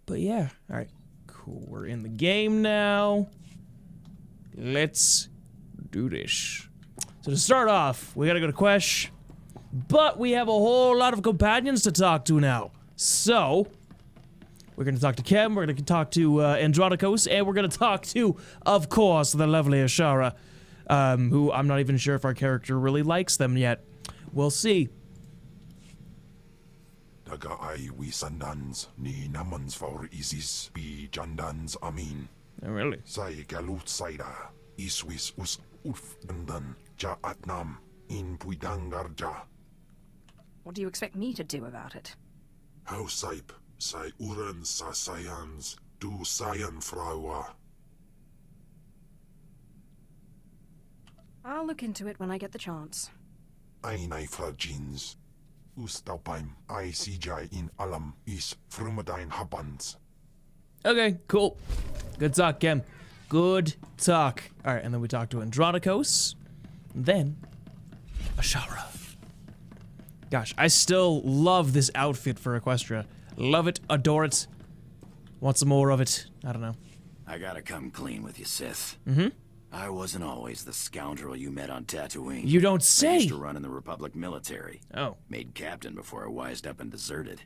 But yeah, alright. Cool, we're in the game now. Let's do this. So to start off, we gotta go to Quesh. But we have a whole lot of companions to talk to now. So, we're gonna talk to Kem, we're gonna talk to Andronicos, and we're gonna talk to, of course, the lovely Ashara. Who I'm not even sure if our character really likes them yet. We'll see. Daga ay wisandans ni namans for isis bi jandans amin. Oh, really? Say galut saida iswis us uf dandan ja atnam in puidangarja. What do you expect me to do about it? How saip say uren sa sayans du sayan frawa. I'll look into it when I get the chance. Ein ay fragins. Ustaupaim ay CJ in alam is frumadine habans. Okay, cool. Good talk, Kem. Good talk. Alright, and then we talk to Andronicos. Then, Ashara. Gosh, I still love this outfit for Equestria. Love it, adore it. Want some more of it? I don't know. I gotta come clean with you, Sith. Mm-hmm. I wasn't always the scoundrel you met on Tatooine. You don't I say! used to run in the Republic military. Oh. Made captain before I wised up and deserted.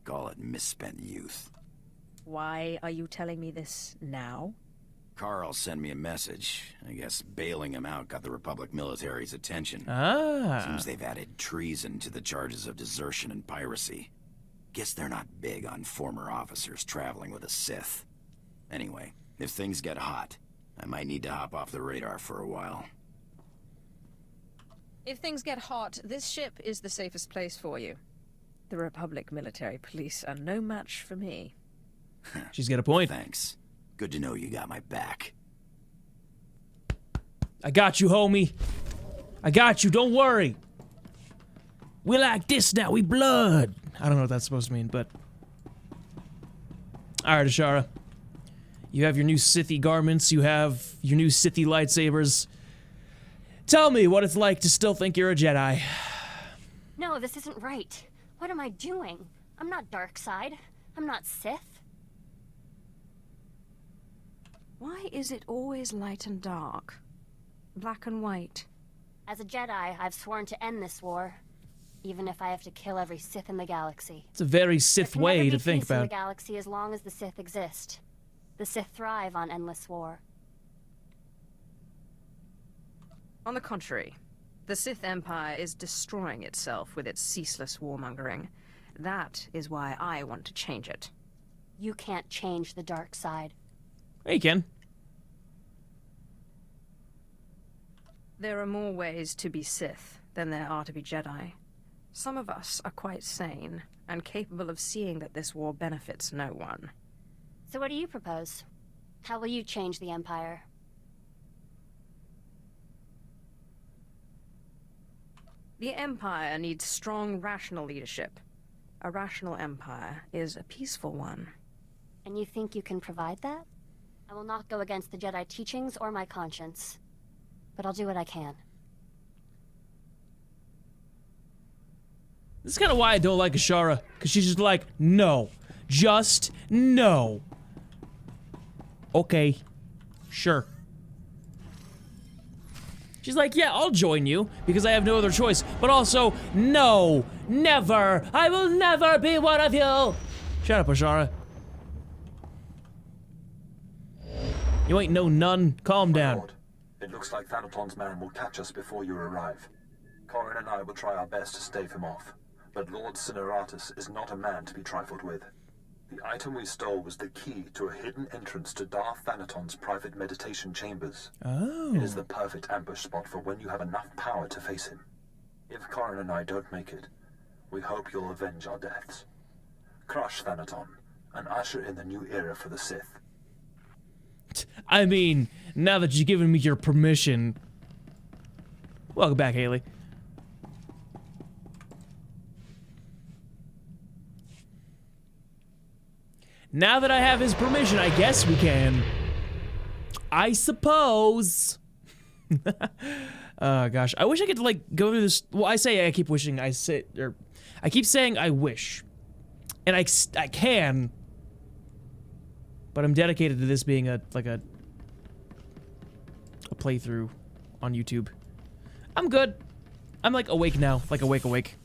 Call it misspent youth. Why are you telling me this now? Carl sent me a message. I guess bailing him out got the Republic military's attention. Ah. Seems they've added treason to the charges of desertion and piracy. Guess they're not big on former officers traveling with a Sith. Anyway, if things get hot, I might need to hop off the radar for a while. If things get hot, this ship is the safest place for you. The Republic military police are no match for me. She's got a point. Thanks. Good to know you got my back. I got you, homie. I got you, don't worry. We like this now, we blood. I don't know what that's supposed to mean, but... Alright, Ashara. You have your new Sithy garments, you have your new Sithy lightsabers. Tell me what it's like to still think you're a Jedi. No, this isn't right. What am I doing? I'm not dark side. I'm not Sith. Why is it always light and dark? Black and white? As a Jedi, I've sworn to end this war. Even if I have to kill every Sith in the galaxy. It's a very Sith way to think There can never be peace in about. the galaxy as long as the Sith exist. The Sith thrive on endless war. On the contrary, the Sith Empire is destroying itself with its ceaseless warmongering. That is why I want to change it. You can't change the dark side. Hey, Ken. There are more ways to be Sith than there are to be Jedi. Some of us are quite sane and capable of seeing that this war benefits no one. So what do you propose? How will you change the Empire? The Empire needs strong, rational leadership. A rational empire is a peaceful one. And you think you can provide that? I will not go against the Jedi teachings or my conscience. But I'll do what I can. This is kind of why I don't like Ashara, because she's just like, no. Just no. Okay. Sure. She's like, yeah, I'll join you, because I have no other choice. But also, no. Never. I will never be one of you. Shut up, Ashara. You ain't no nun. Calm down. Lord, it looks like Thanaton's man will catch us before you arrive. Corin and I will try our best to stave him off. But Lord Cineratus is not a man to be trifled with. The item we stole was the key to a hidden entrance to Darth Thanaton's private meditation chambers. Oh. It is the perfect ambush spot for when you have enough power to face him. If Corin and I don't make it, we hope you'll avenge our deaths. Crush Thanaton, and usher in the new era for the Sith. I mean, now that you've given me your permission... Welcome back, Haley. Now that I have his permission, I guess we can. I suppose. Oh gosh, I wish I could like go through this. Well, I keep wishing. I keep saying I wish, and I can, But I'm dedicated to this being a playthrough on YouTube. I'm good. I'm like awake now, like awake.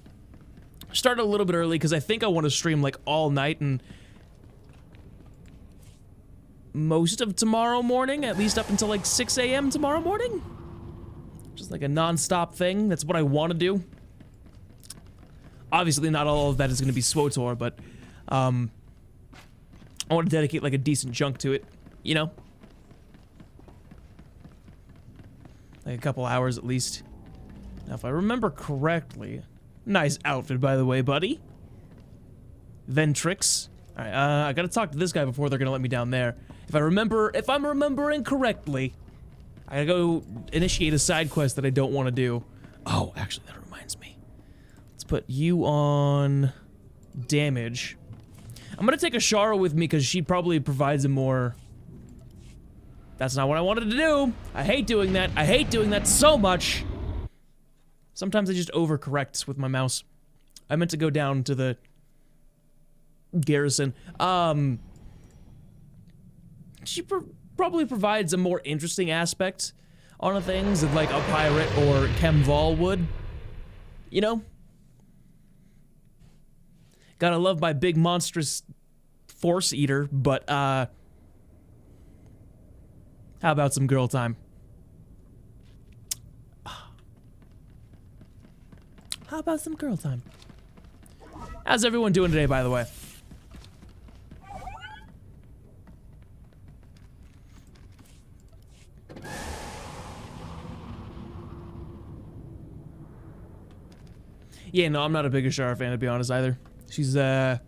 Started a little bit early because I think I want to stream like all night and most of tomorrow morning, at least up until like 6 a.m. tomorrow morning. Just like a non-stop thing. That's what I want to do. Obviously, not all of that is going to be SWTOR, but I want to dedicate like a decent chunk to it, you know? Like a couple hours at least. Now, if I remember correctly, nice outfit, by the way, buddy. Ventrix. All right, I gotta talk to this guy before they're gonna let me down there. If I'm remembering correctly, I gotta go initiate a side quest that I don't want to do. Oh, actually, that reminds me. Let's put you on damage. I'm gonna take Ashara with me because she probably provides a more... That's not what I wanted to do. I hate doing that. I hate doing that so much. Sometimes I just overcorrect with my mouse. I meant to go down to the garrison. She probably provides a more interesting aspect on things than like a pirate or Kemval would. You know? Gotta love my big monstrous force eater, but how about some girl time? How about some girl time? How's everyone doing today, by the way? Yeah, no, I'm not a big Ashara fan, to be honest, either. She's, kind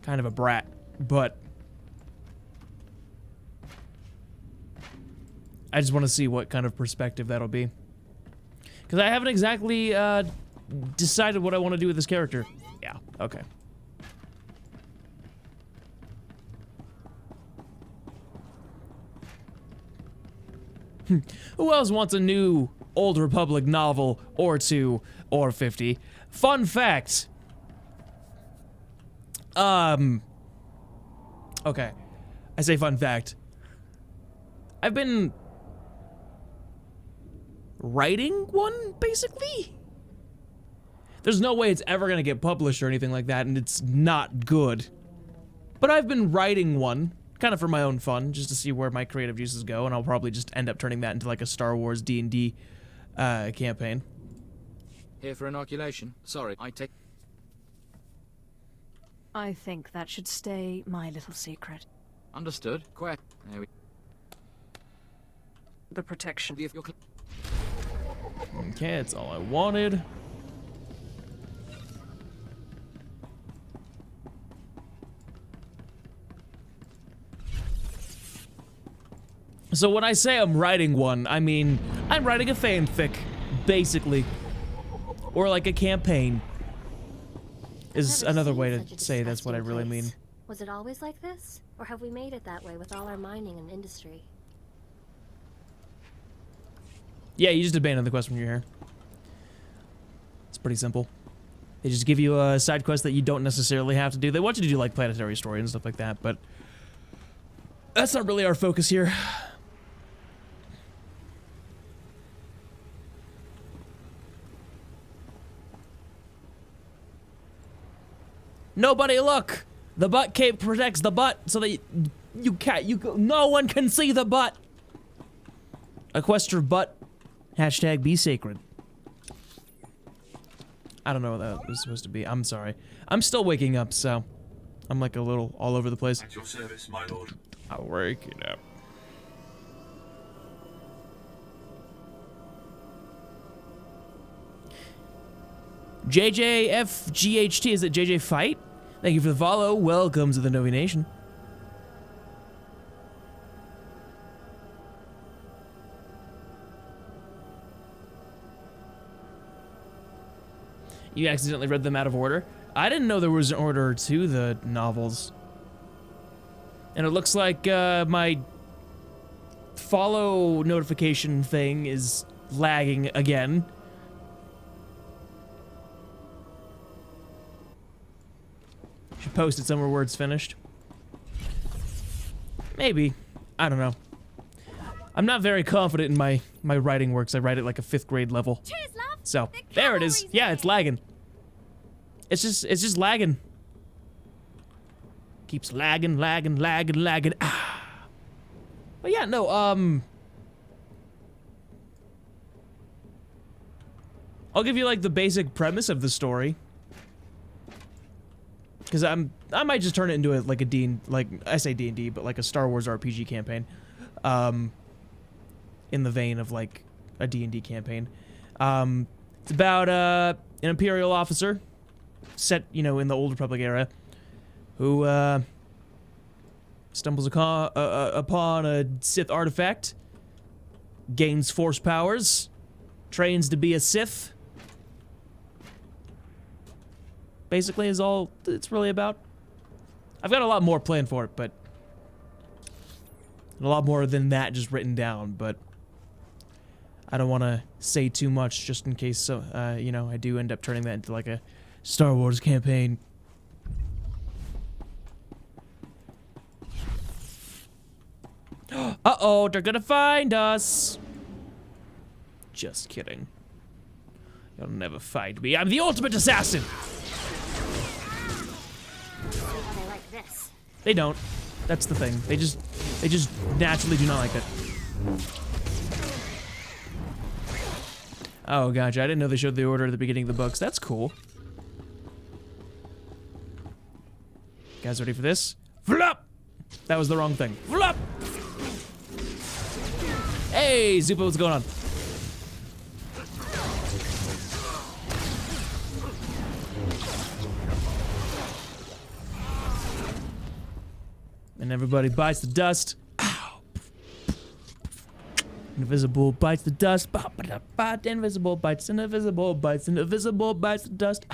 of a brat, but... I just want to see what kind of perspective that'll be. Because I haven't exactly, decided what I want to do with this character. Yeah, okay. Who else wants a new Old Republic novel, or 2, or 50? Fun fact. Okay. I say fun fact. I've been writing one, basically? There's no way it's ever gonna get published or anything like that, and it's not good. But I've been writing one, kind of for my own fun, just to see where my creative juices go, and I'll probably just end up turning that into like a Star Wars D&D campaign. Here for inoculation. Sorry, I think that should stay my little secret. Understood. Quick. There we... The protection. Okay, that's all I wanted. So when I say I'm writing one, I mean, I'm writing a fanfic, basically. Or like a campaign. Is another way to say that's what I really mean. Was it always like this? Or have we made it that way with all our mining and industry? Yeah, you just abandon the quest when you're here. It's pretty simple. They just give you a side quest that you don't necessarily have to do. They want you to do like planetary story and stuff like that, but that's not really our focus here. Nobody look! The butt cape protects the butt so that no one can see the butt! A quest for butt. Hashtag be sacred. I don't know what that was supposed to be. I'm sorry. I'm still waking up, so I'm like a little all over the place. At your service, my lord. I'll wake it up. JJFGHT, is it JJ Fight? Thank you for the follow. Welcome to the Novi Nation. You accidentally read them out of order? I didn't know there was an order to the novels. And it looks like my follow notification thing is lagging again. Should post it somewhere where it's finished. Maybe. I don't know. I'm not very confident in my writing works. I write at like a 5th grade level. Cheers, love. So, there it is. Yeah, it's lagging. It's just lagging. Keeps lagging. Ah. But yeah, no, I'll give you like the basic premise of the story. Cause I might just turn it into like a like I say D&D, but like a Star Wars RPG campaign. In the vein of like a D&D campaign. It's about an Imperial officer set, you know, in the Old Republic era who stumbles upon a Sith artifact, gains force powers, trains to be a Sith. Basically is all it's really about. I've got a lot more planned for it, but a lot more than that just written down, but I don't want to say too much just in case, you know, I do end up turning that into like a Star Wars campaign. Uh-oh, they're gonna find us. Just kidding. You'll never find me. I'm the ultimate assassin. They like this. They don't. That's the thing. They just naturally do not like it. Oh, gotcha. I didn't know they showed the order at the beginning of the books. That's cool. Guys ready for this? Flop! That was the wrong thing. Flop! Hey, Zupa, what's going on? And everybody bites the dust. Ow. Invisible bites the dust. Invisible bites invisible bites invisible bites the dust.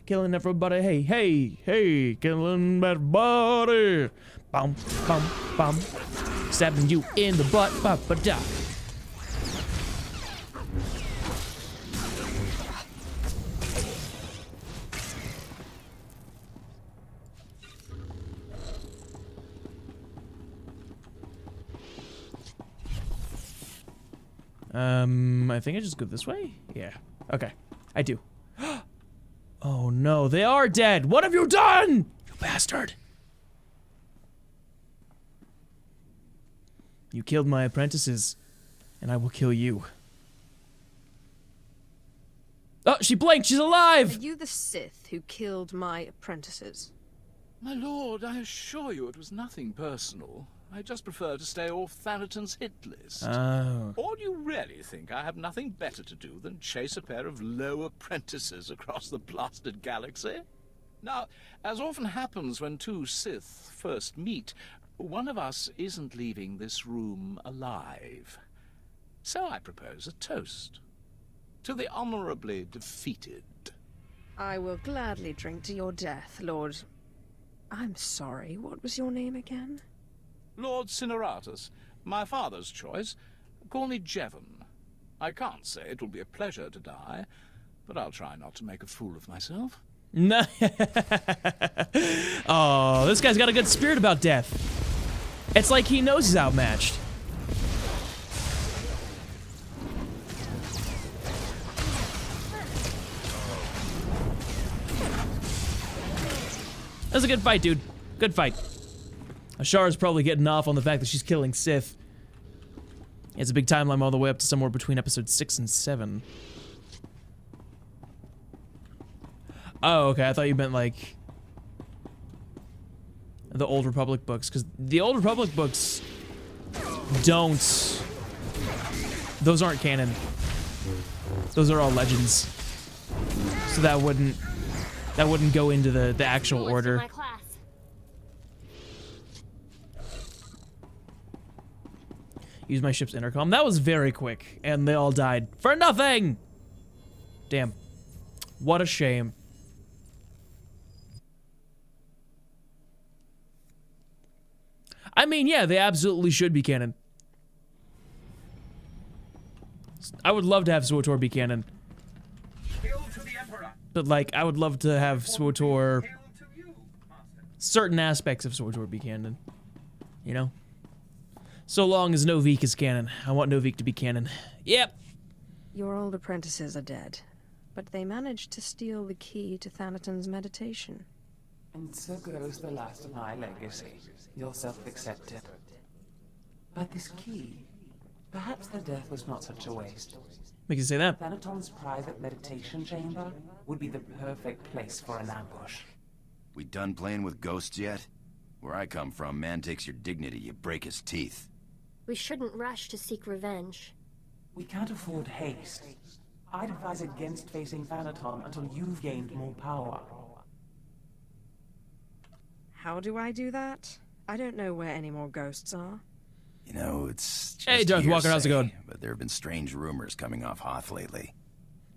Killing everybody. Hey, hey, hey. Killing everybody. Bum, bum, bum. Stabbing you in the butt. Ba, ba, da. I think I just go this way? Yeah. Okay. I do. Oh no, they are dead! What have you done? You bastard! You killed my apprentices, and I will kill you. Oh, she blinked! She's alive! Are you the Sith who killed my apprentices? My lord, I assure you it was nothing personal. I just prefer to stay off Thanaton's hit list. Oh. Or do you really think I have nothing better to do than chase a pair of low apprentices across the blasted galaxy? Now, as often happens when two Sith first meet, one of us isn't leaving this room alive. So I propose a toast. To the honorably defeated. I will gladly drink to your death, Lord... I'm sorry, what was your name again? Lord Cineratus, my father's choice. Call me Jevon. I can't say it will be a pleasure to die, but I'll try not to make a fool of myself. No. Oh, this guy's got a good spirit about death. It's like he knows he's outmatched. That was a good fight, dude. Good fight. Ashara's probably getting off on the fact that she's killing Sith. It's a big timeline all the way up to somewhere between episodes 6 and 7. Oh, okay. I thought you meant like the Old Republic books, because the Old Republic books don't. Those aren't canon. Those are all legends. So that wouldn't go into the actual order. Use my ship's intercom. That was very quick, and they all died for nothing. Damn. What a shame. I mean, yeah, they absolutely should be canon. I would love to have SWTOR be canon. But, like, I would love to have SWTOR... certain aspects of SWTOR be canon. You know? So long as Novik is canon. I want Novik to be canon. Yep. Your old apprentices are dead, but they managed to steal the key to Thanaton's meditation. And so goes the last of my legacy. Your self-accepted. But this key, perhaps their death was not such a waste. Make you say that. Thanaton's private meditation chamber would be the perfect place for an ambush. We done playing with ghosts yet? Where I come from, man takes your dignity, you break his teeth. We shouldn't rush to seek revenge. We can't afford haste. I'd advise against facing Thanaton until you've gained more power. How do I do that? I don't know where any more ghosts are. You know, it's just Hey, Darth Walker, how's it going? But there have been strange rumors coming off Hoth lately.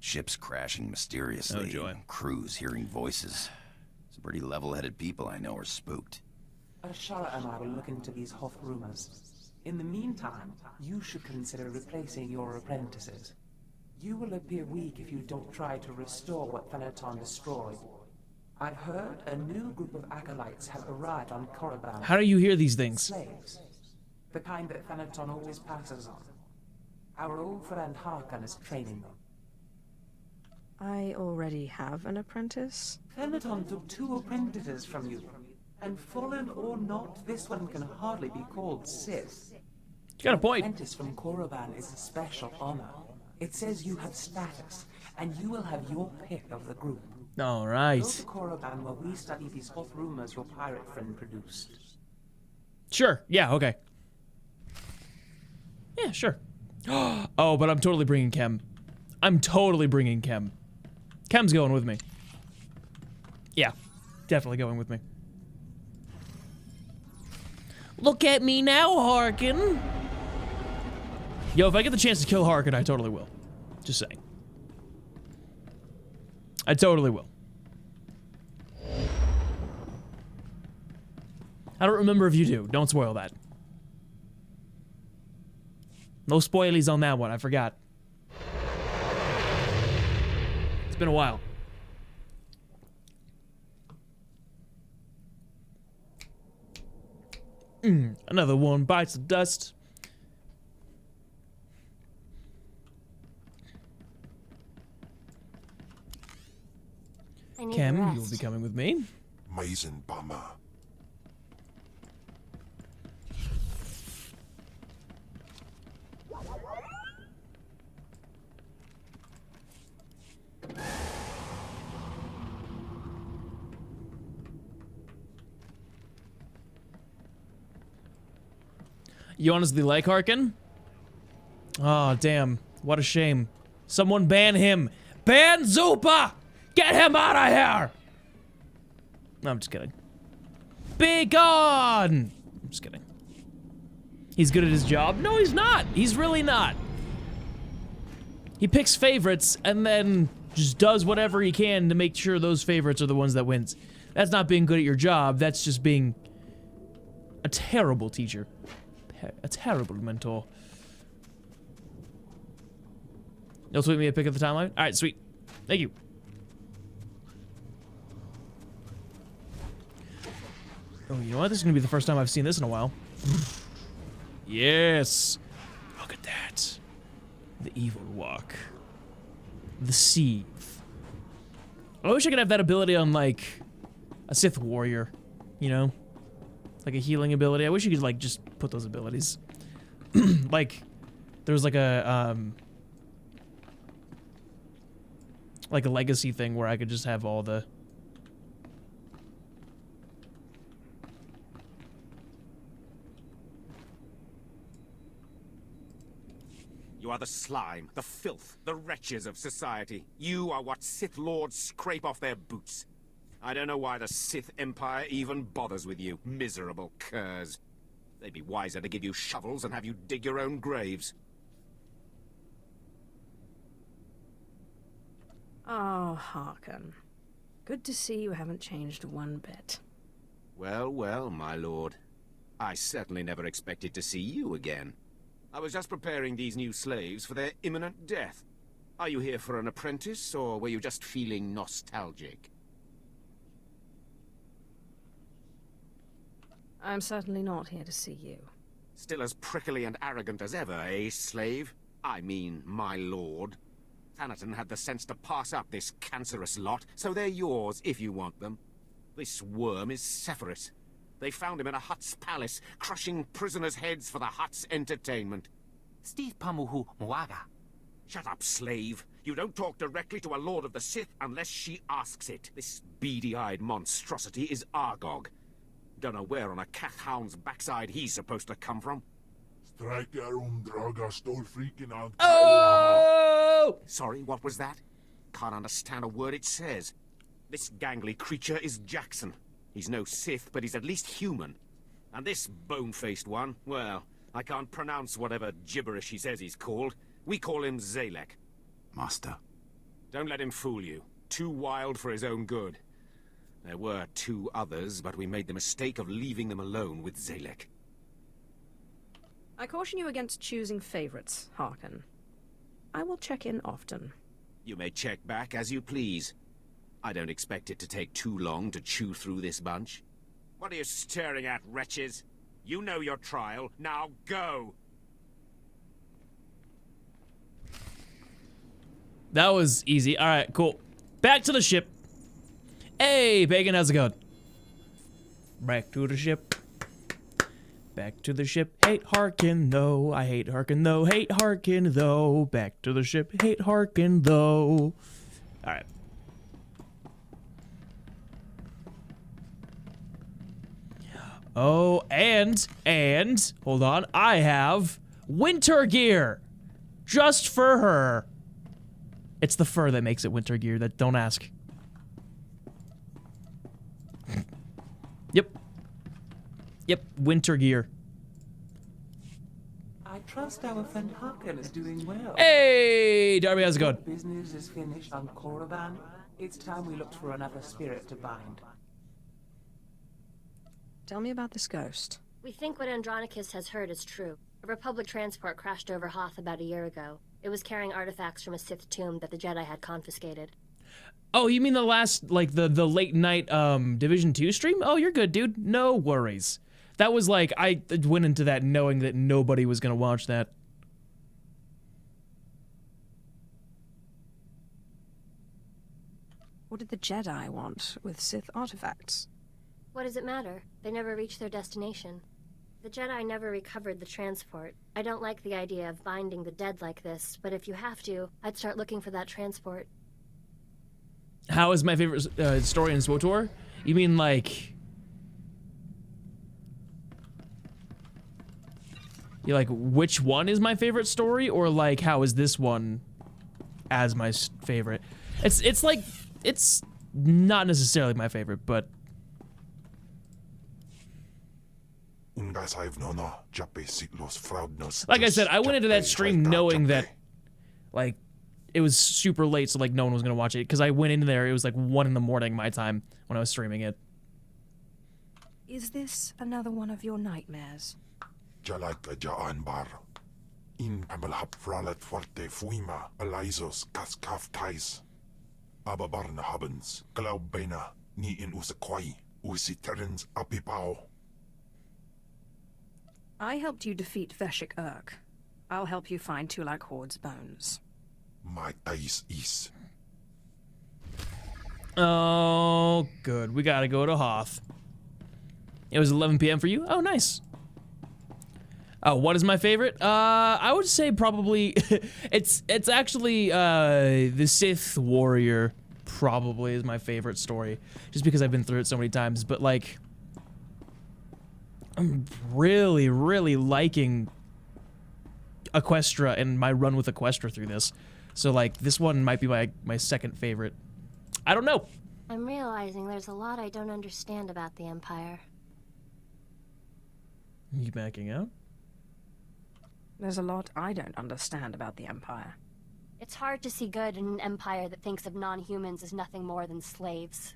Ships crashing mysteriously. Oh, joy. Crews hearing voices. Some pretty level-headed people I know are spooked. Ashara and I will look into these Hoth rumors. In the meantime, you should consider replacing your apprentices. You will appear weak if you don't try to restore what Thanaton destroyed. I've heard a new group of acolytes have arrived on Korriban. How do you hear these things? Slaves. The kind that Thanaton always passes on. Our old friend Harkon is training them. I already have an apprentice. Thanaton took 2 apprentices from you. And fallen or not, this one can hardly be called Sith. You got a point. Apprentice from Korriban is a special honor. It says you have status, and you will have your pick of the group. All Go right. to Korriban while we study these Hoth rumors your pirate friend produced. Sure. Yeah, okay. Yeah, sure. Oh, but I'm totally bringing Kem. I'm totally bringing Kem. Kem's going with me. Yeah, definitely going with me. Look at me now, Harkin. Yo, if I get the chance to kill Harkin, I totally will. Just saying. I totally will. I don't remember if you do. Don't spoil that. No spoilies on that one. I forgot. It's been a while. Another one bites the dust. I need Kem, rest. you will be coming with me. Maizen Bama. You honestly like Harkin? Oh, damn. What a shame. Someone ban him. Ban Zupa! Get him out of here! No, I'm just kidding. Be gone! I'm just kidding. He's good at his job? No, he's not. He's really not. He picks favorites and then just does whatever he can to make sure those favorites are the ones that wins. That's not being good at your job. That's just being a terrible teacher. A terrible mentor. You'll tweet me a pic of the timeline? Alright, sweet. Thank you. Oh, you know what? This is gonna be the first time I've seen this in a while. Yes! Look at that. The evil walk. The Seeth. I wish I could have that ability on, like, a Sith warrior. You know? Like a healing ability. I wish you could, like, just put those abilities. Like, there was, like, a legacy thing where I could just have all the... You are the slime, the filth, the wretches of society. You are what Sith Lords scrape off their boots. I don't know why the Sith Empire even bothers with you, miserable curs. They'd be wiser to give you shovels and have you dig your own graves. Oh, Harkon. Good to see you haven't changed one bit. Well, well, my lord. I certainly never expected to see you again. I was just preparing these new slaves for their imminent death. Are you here for an apprentice, or were you just feeling nostalgic? I'm certainly not here to see you. Still as prickly and arrogant as ever, eh, slave? I mean, my lord. Thanaton had the sense to pass up this cancerous lot, so they're yours if you want them. This worm is Sephiroth. They found him in a Hutt's palace, crushing prisoners' heads for the Hutt's entertainment. Steve Pamuhu Moaga. Shut up, slave. You don't talk directly to a Lord of the Sith unless she asks it. This beady-eyed monstrosity is Argog. Don't know where on a cat-hound's backside he's supposed to come from. Striker Draga stole freaking out. Oh! Sorry, what was that? Can't understand a word it says. This gangly creature is Jackson. He's no Sith, but he's at least human. And this bone-faced one, well, I can't pronounce whatever gibberish he says he's called. We call him Zalek. Master. Don't let him fool you. Too wild for his own good. There were 2 others, but we made the mistake of leaving them alone with Zalek. I caution you against choosing favorites, Harkin. I will check in often. You may check back as you please. I don't expect it to take too long to chew through this bunch. What are you staring at, wretches? You know your trial. Now go! That was easy. All right, cool. Back to the ship. Hey, Bacon, how's it going? Back to the ship. Back to the ship. Hate Harkin, though. I hate Harkin, though. Hate Harkin, though. Back to the ship. Hate Harkin, though. All right. Oh, and, hold on. I have winter gear. Just for her. It's the fur that makes it winter gear. That don't ask. Yep, winter gear. I trust our friend Harkin is doing well. Hey, Darby, how's it going? Business is finished on Korriban. It's time we looked for another spirit to bind. Tell me about this ghost. We think what Andronicus has heard is true. A Republic transport crashed over Hoth about a year ago. It was carrying artifacts from a Sith tomb that the Jedi had confiscated. Oh, you mean the last, like, the late night, Division 2 stream? Oh, you're good, dude. No worries. That was like, I went into that knowing that nobody was gonna watch that. What did the Jedi want with Sith artifacts? What does it matter? They never reached their destination. The Jedi never recovered the transport. I don't like the idea of binding the dead like this, but if you have to, I'd start looking for that transport. How is my favorite story in SWTOR? You mean like... You like, which one is my favorite story? Or like, how is this one as my favorite? It's like, it's not necessarily my favorite, but... Like I said, I went into that stream knowing that, like, it was super late, so like no one was gonna watch it. Because I went in there, it was like 1 in the morning my time when I was streaming it. Is this another one of your nightmares? In Amalhap Fralet Forte Fuima, Elizos Kaskaf Tais. Ababarna Habens, Glaubena, Ni in Usaquai, Usiterens Apipao. I helped you defeat Veshik Urk. I'll help you find Tulak Horde's bones. My dice is. Oh, good. We gotta go to Hoth. It was 11 p.m. for you? Oh, nice. Oh, what is my favorite? I would say probably it's actually the Sith Warrior probably is my favorite story, just because I've been through it so many times. But like, I'm really liking Equestra and my run with Equestra through this. So like, this one might be my second favorite. I don't know. I'm realizing there's a lot I don't understand about the Empire. You backing out? There's a lot I don't understand about the Empire. It's hard to see good in an empire that thinks of non-humans as nothing more than slaves.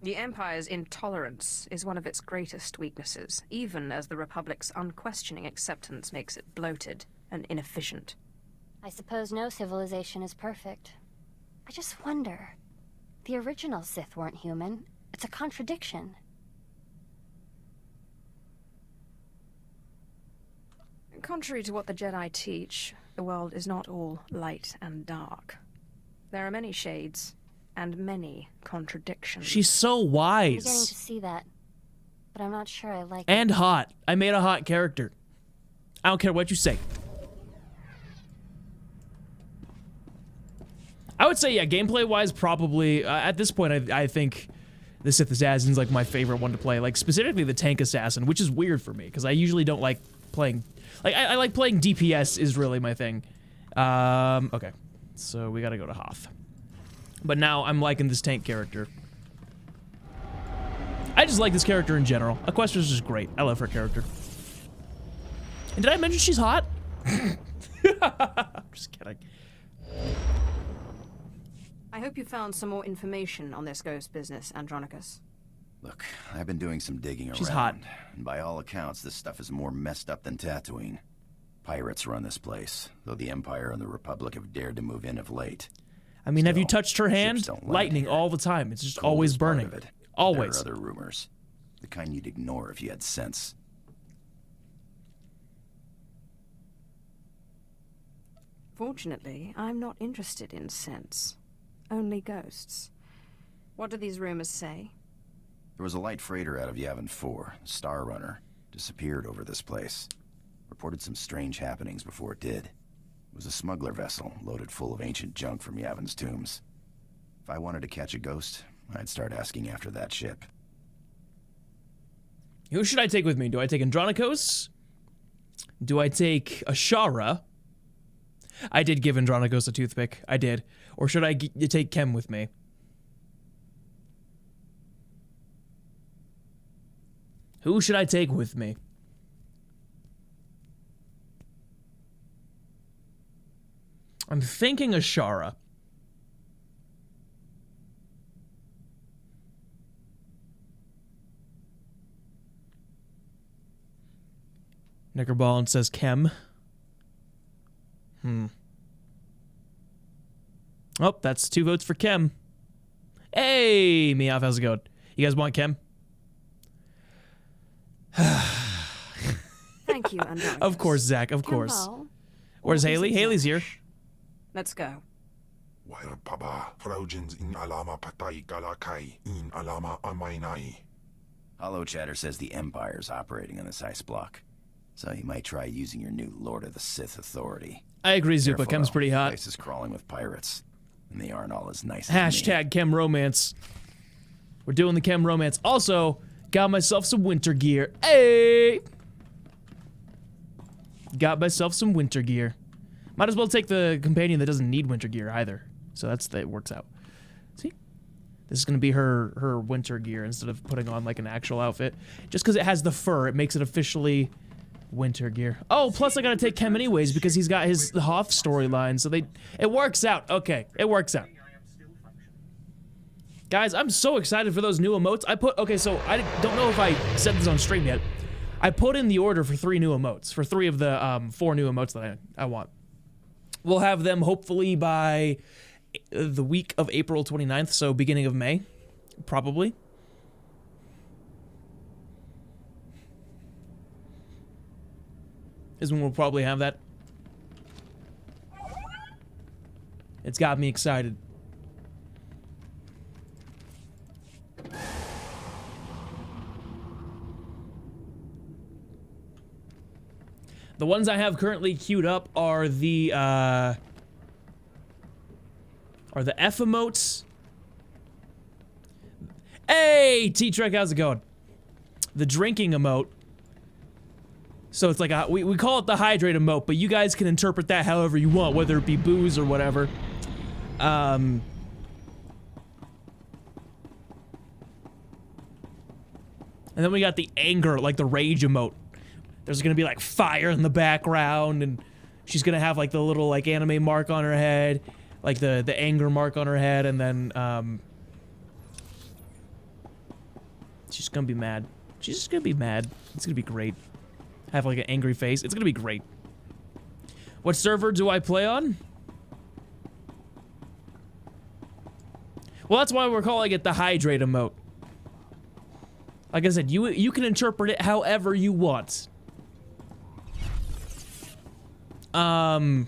The Empire's intolerance is one of its greatest weaknesses, even as the Republic's unquestioning acceptance makes it bloated and inefficient. I suppose no civilization is perfect. I just wonder. The original Sith weren't human. It's a contradiction. Contrary to what the Jedi teach, the world is not all light and dark. There are many shades and many contradictions. She's so I'm beginning wise. to see that, but I'm not sure I like And it. hot. I made a hot character. I don't care what you say. I would say, yeah, gameplay-wise, probably, at this point, I think the Sith Assassin's, like, my favorite one to play. Like, specifically the Tank Assassin, which is weird for me, because I usually don't like playing... Like, I like playing DPS is really my thing. Okay. So, we gotta go to Hoth. But now, I'm liking this tank character. I just like this character in general. Equestria's just great. I love her character. And did I mention she's hot? Just kidding. I hope you found some more information on this ghost business, Andronicus. Look, I've been doing some digging around. She's hot. And by all accounts, this stuff is more messed up than Tatooine. Pirates run this place, though the Empire and the Republic have dared to move in of late. I mean, have you Still, touched her hand? ships don't land Lightning here. all the time. It's just Cold always is part burning. of it. Always. There are other rumors. The kind you'd ignore if you had sense. Fortunately, I'm not interested in sense. Only ghosts. What do these rumors say? There was a light freighter out of Yavin 4, Star Runner, disappeared over this place. Reported some strange happenings before it did. It was a smuggler vessel loaded full of ancient junk from Yavin's tombs. If I wanted to catch a ghost, I'd start asking after that ship. Who should I take with me? Do I take Andronicos? Do I take Ashara? I did give Andronicos a toothpick. I did. Or should I take Kem with me? Who should I take with me? I'm thinking Ashara. Knickerball says Kem. Oh, that's 2 votes for Kem. Hey, Meow, how's it going? You guys want Kem? Thank you, Andronicus. Of course, Zach, of course. Hello. Where's Always Haley? a Haley's here. Let's go. Wair paba, Fraujins in alama patay galakai in alama amainai. Hollow Chatter says the Empire's operating on this ice block. So you might try using your new Lord of the Sith authority. I agree, Zupa. Careful, Kem's though. pretty hot. The place is crawling with pirates, and they aren't all as nice as me. Hashtag Kem romance. We're doing the Kem romance. Also, got myself some winter gear. Hey! Got myself some winter gear. Might as well take the companion that doesn't need winter gear either. So it works out. See? This is going to be her winter gear instead of putting on like an actual outfit. Just because it has the fur, it makes it officially winter gear. Oh, plus I got to take Kem anyways because he's got his Hoth storyline. So it works out. Okay, it works out. Guys, I'm so excited for those new emotes. Okay, so I don't know if I said this on stream yet. I put in the order for 3 new emotes, for 3 of the 4 new emotes that I want. We'll have them hopefully by the week of April 29th, so beginning of May, probably. Is when we'll probably have that. It's got me excited. The ones I have currently queued up are the F emotes. Hey, T-Trek, how's it going? The drinking emote. So it's like we call it the hydrate emote, but you guys can interpret that however you want, whether it be booze or whatever. And then we got the anger, like the rage emote. There's gonna be like fire in the background, and she's gonna have like the little like anime mark on her head, like the anger mark on her head, and then she's gonna be mad. She's just gonna be mad. It's gonna be great. Have like an angry face. It's gonna be great. What server do I play on? Well, that's why we're calling it the hydrate emote. Like I said, you can interpret it however you want. I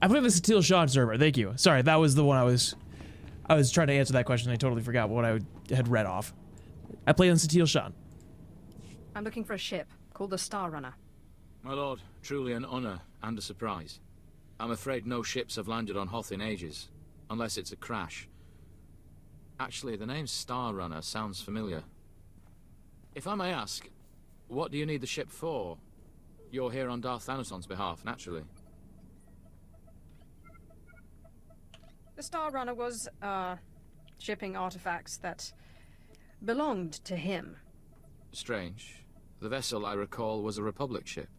play the Steel Sean server. Thank you. Sorry, that was the one I was trying to answer that question. I totally forgot what I had read off. I play on Steel Sean. I'm looking for a ship called the Star Runner. My lord, truly an honor and a surprise. I'm afraid no ships have landed on Hoth in ages, unless it's a crash. Actually, the name Star Runner sounds familiar. If I may ask, what do you need the ship for? You're here on Darth Thanason's behalf, naturally. The Star Runner was, shipping artifacts that belonged to him. Strange. The vessel, I recall, was a Republic ship.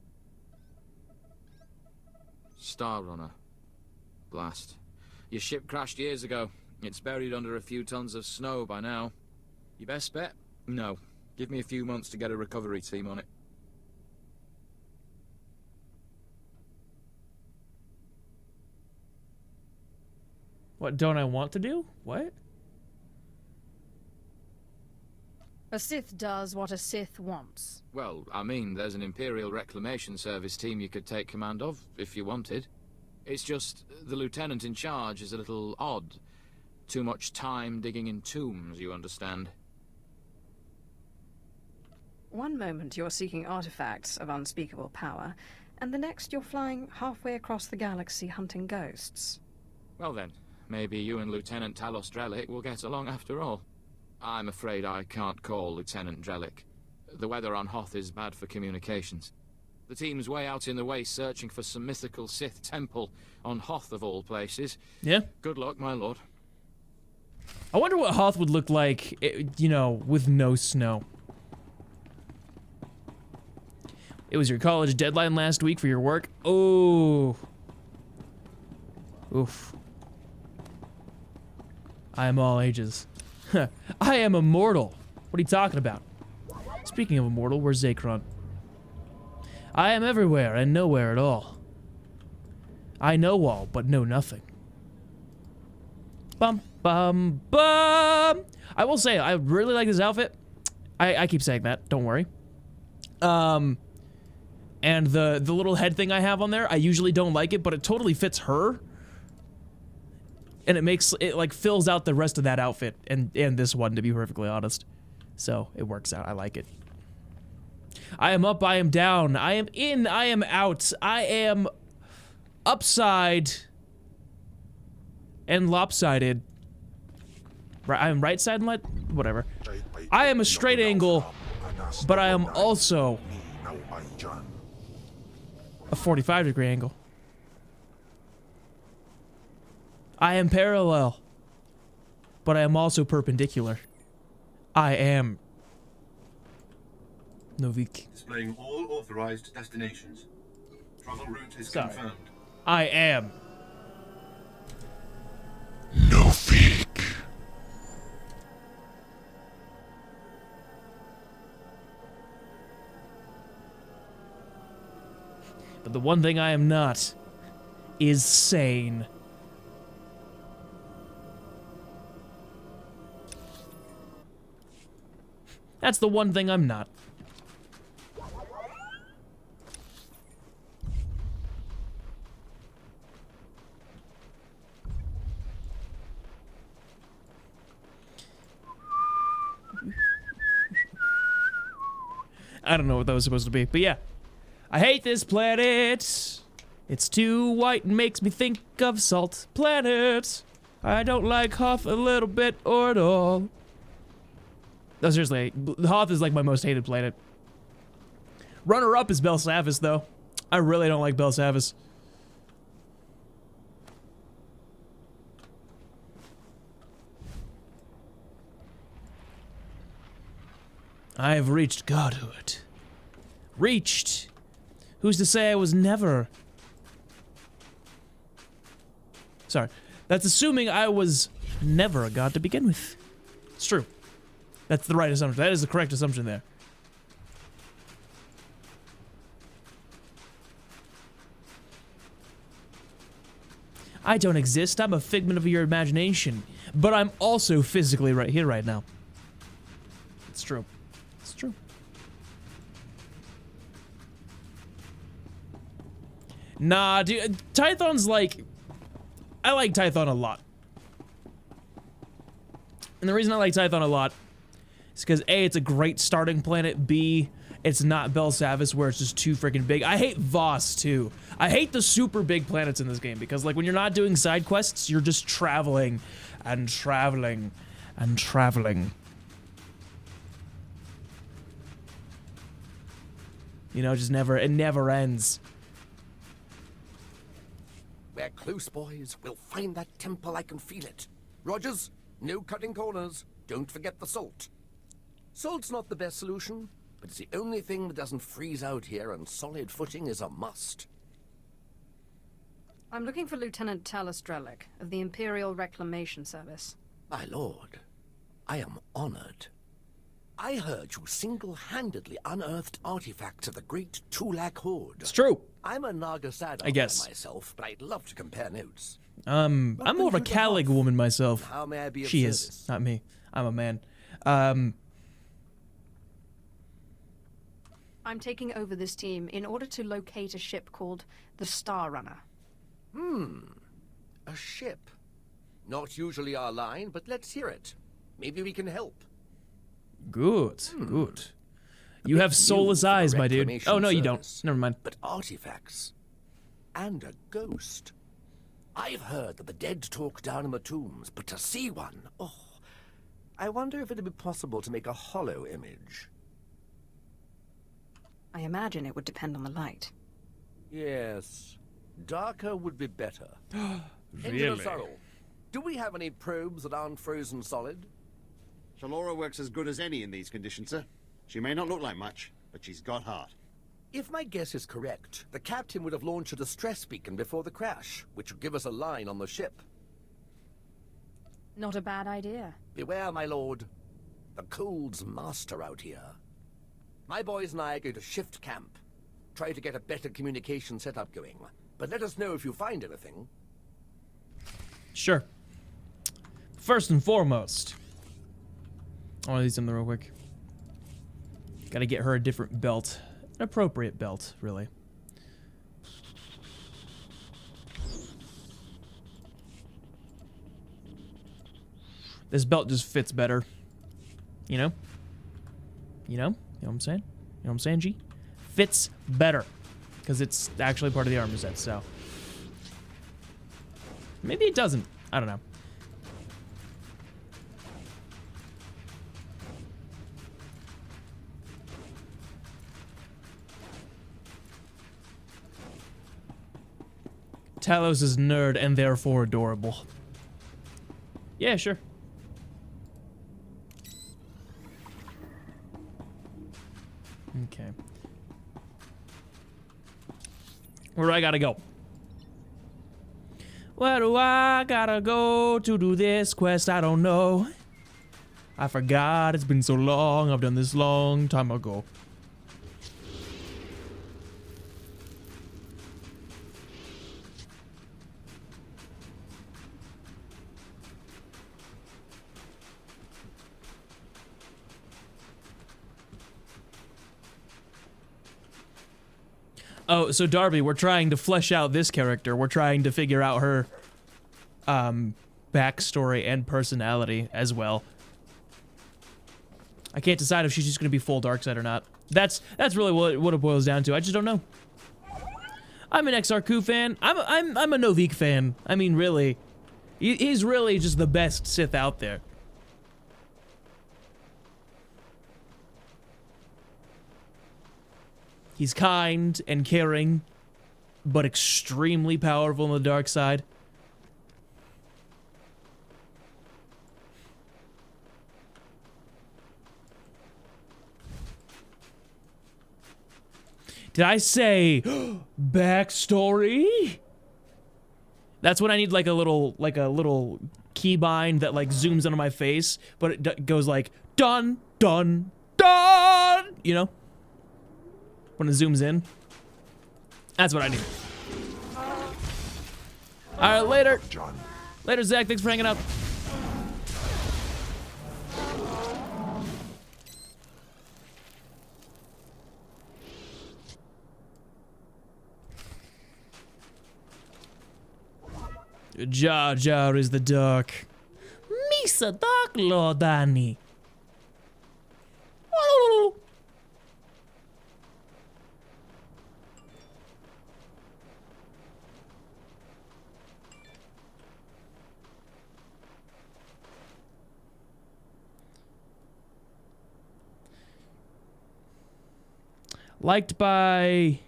Star Runner. Blast. Your ship crashed years ago. It's buried under a few tons of snow by now. Your best bet? No. Give me a few months to get a recovery team on it. What don't I want to do? What? A Sith does what a Sith wants. Well, I mean, there's an Imperial Reclamation Service team you could take command of, if you wanted. It's just, the lieutenant in charge is a little odd. Too much time digging in tombs, you understand. One moment you're seeking artifacts of unspeakable power, and the next you're flying halfway across the galaxy hunting ghosts. Well then, maybe you and Lieutenant Talos Drellick will get along after all. I'm afraid I can't call Lieutenant Drellick. The weather on Hoth is bad for communications. The team's way out in the way searching for some mythical Sith temple on Hoth of all places. Yeah? Good luck, my lord. I wonder what Hoth would look like, you know, with no snow. It was your college deadline last week for your work? Oh. Oof. I am all ages. I am immortal. What are you talking about? Speaking of immortal, where's Zacron? I am everywhere and nowhere at all. I know all, but know nothing. Bum, bum, bum! I will say, I really like this outfit. I keep saying that, don't worry. And the little head thing I have on there, I usually don't like it, but it totally fits her. And it like fills out the rest of that outfit and this one, to be perfectly honest. So it works out. I like it. I am up, I am down, I am in, I am out, I am upside and lopsided. Right, I am right side and whatever. I am a straight angle, but I am also a 45-degree angle. I am parallel, but I am also perpendicular. I am Novik. Displaying all authorized destinations. Travel route is Sorry. confirmed. I am Novik. But the one thing I am not is sane. That's the one thing I'm not. I don't know what that was supposed to be, but yeah. I hate this planet. It's too white and makes me think of Salt Planet. I don't like Hoth a little bit or at all. No, seriously, Hoth is like my most hated planet. Runner-up is Belsavis, though. I really don't like Belsavis. I have reached godhood. Reached. Who's to say I was never... Sorry. That's assuming I was never a god to begin with. It's true. That's the right assumption. That is the correct assumption there. I don't exist. I'm a figment of your imagination. But I'm also physically right here right now. It's true. It's true. Nah, dude, Tython's like... I like Tython a lot. And the reason I like Tython a lot is because A, it's a great starting planet, B, it's not Belsavis where it's just too freaking big. I hate Voss too. I hate the super big planets in this game because like when you're not doing side quests, you're just traveling and traveling and traveling. You know, just never, it never ends. We're close, boys. We'll find that temple. I can feel it. Rogers, no cutting corners. Don't forget the salt. Salt's not the best solution, but it's the only thing that doesn't freeze out here, and solid footing is a must. I'm looking for Lieutenant Talos Drellick of the Imperial Reclamation Service. My lord, I am honored. I heard you single-handedly unearthed artifacts of the great Tulak Horde. It's true. I'm a Nagasad I guess. myself, but I'd love to compare notes. I'm more of a Calig woman myself. How may I be of She service? is, not me. I'm a man. I'm taking over this team in order to locate a ship called the Star Runner. A ship. Not usually our line, but let's hear it. Maybe we can help. Good, good. You have soulless eyes, my dude. Reclamation Oh, no, you don't. service. Never mind. But artifacts. And a ghost. I've heard that the dead talk down in the tombs, but to see one, oh. I wonder if it'd be possible to make a hollow image. I imagine it would depend on the light. Yes. Darker would be better. Really? Engineer Sorrel, do we have any probes that aren't frozen solid? Shalora works as good as any in these conditions, sir. She may not look like much, but she's got heart. If my guess is correct, the captain would have launched a distress beacon before the crash, which would give us a line on the ship. Not a bad idea. Beware, my lord. The cold's master out here. My boys and I are going to shift camp. Try to get a better communication setup going. But let us know if you find anything. Sure. First and foremost, I want to do something real quick. Gotta get her a different belt. An appropriate belt, really. This belt just fits better. You know? You know? You know what I'm saying? You know what I'm saying, G? Fits better. Because it's actually part of the armor set, so. Maybe it doesn't. I don't know. Talos is nerd and therefore adorable. Yeah, sure. Okay. Where do I gotta go? Where do I gotta go to do this quest? I don't know. I forgot, it's been so long. I've done this long time ago. Oh, so Darby, we're trying to flesh out this character. We're trying to figure out her backstory and personality as well. I can't decide if she's just gonna be full dark side or not. That's really what it boils down to. I just don't know. I'm an XRQ fan. I'm a Novik fan. I mean, really, he's really just the best Sith out there. He's kind and caring, but extremely powerful on the dark side. Did I say backstory? That's when I need like a little keybind that like zooms into my face, but it goes like dun dun dun. You know, when it zooms in. That's what I need. All right, later. John. Later, Zach. Thanks for hanging out. Jar Jar is the Dark. Misa Dark Lord Danny. Oh. Liked by...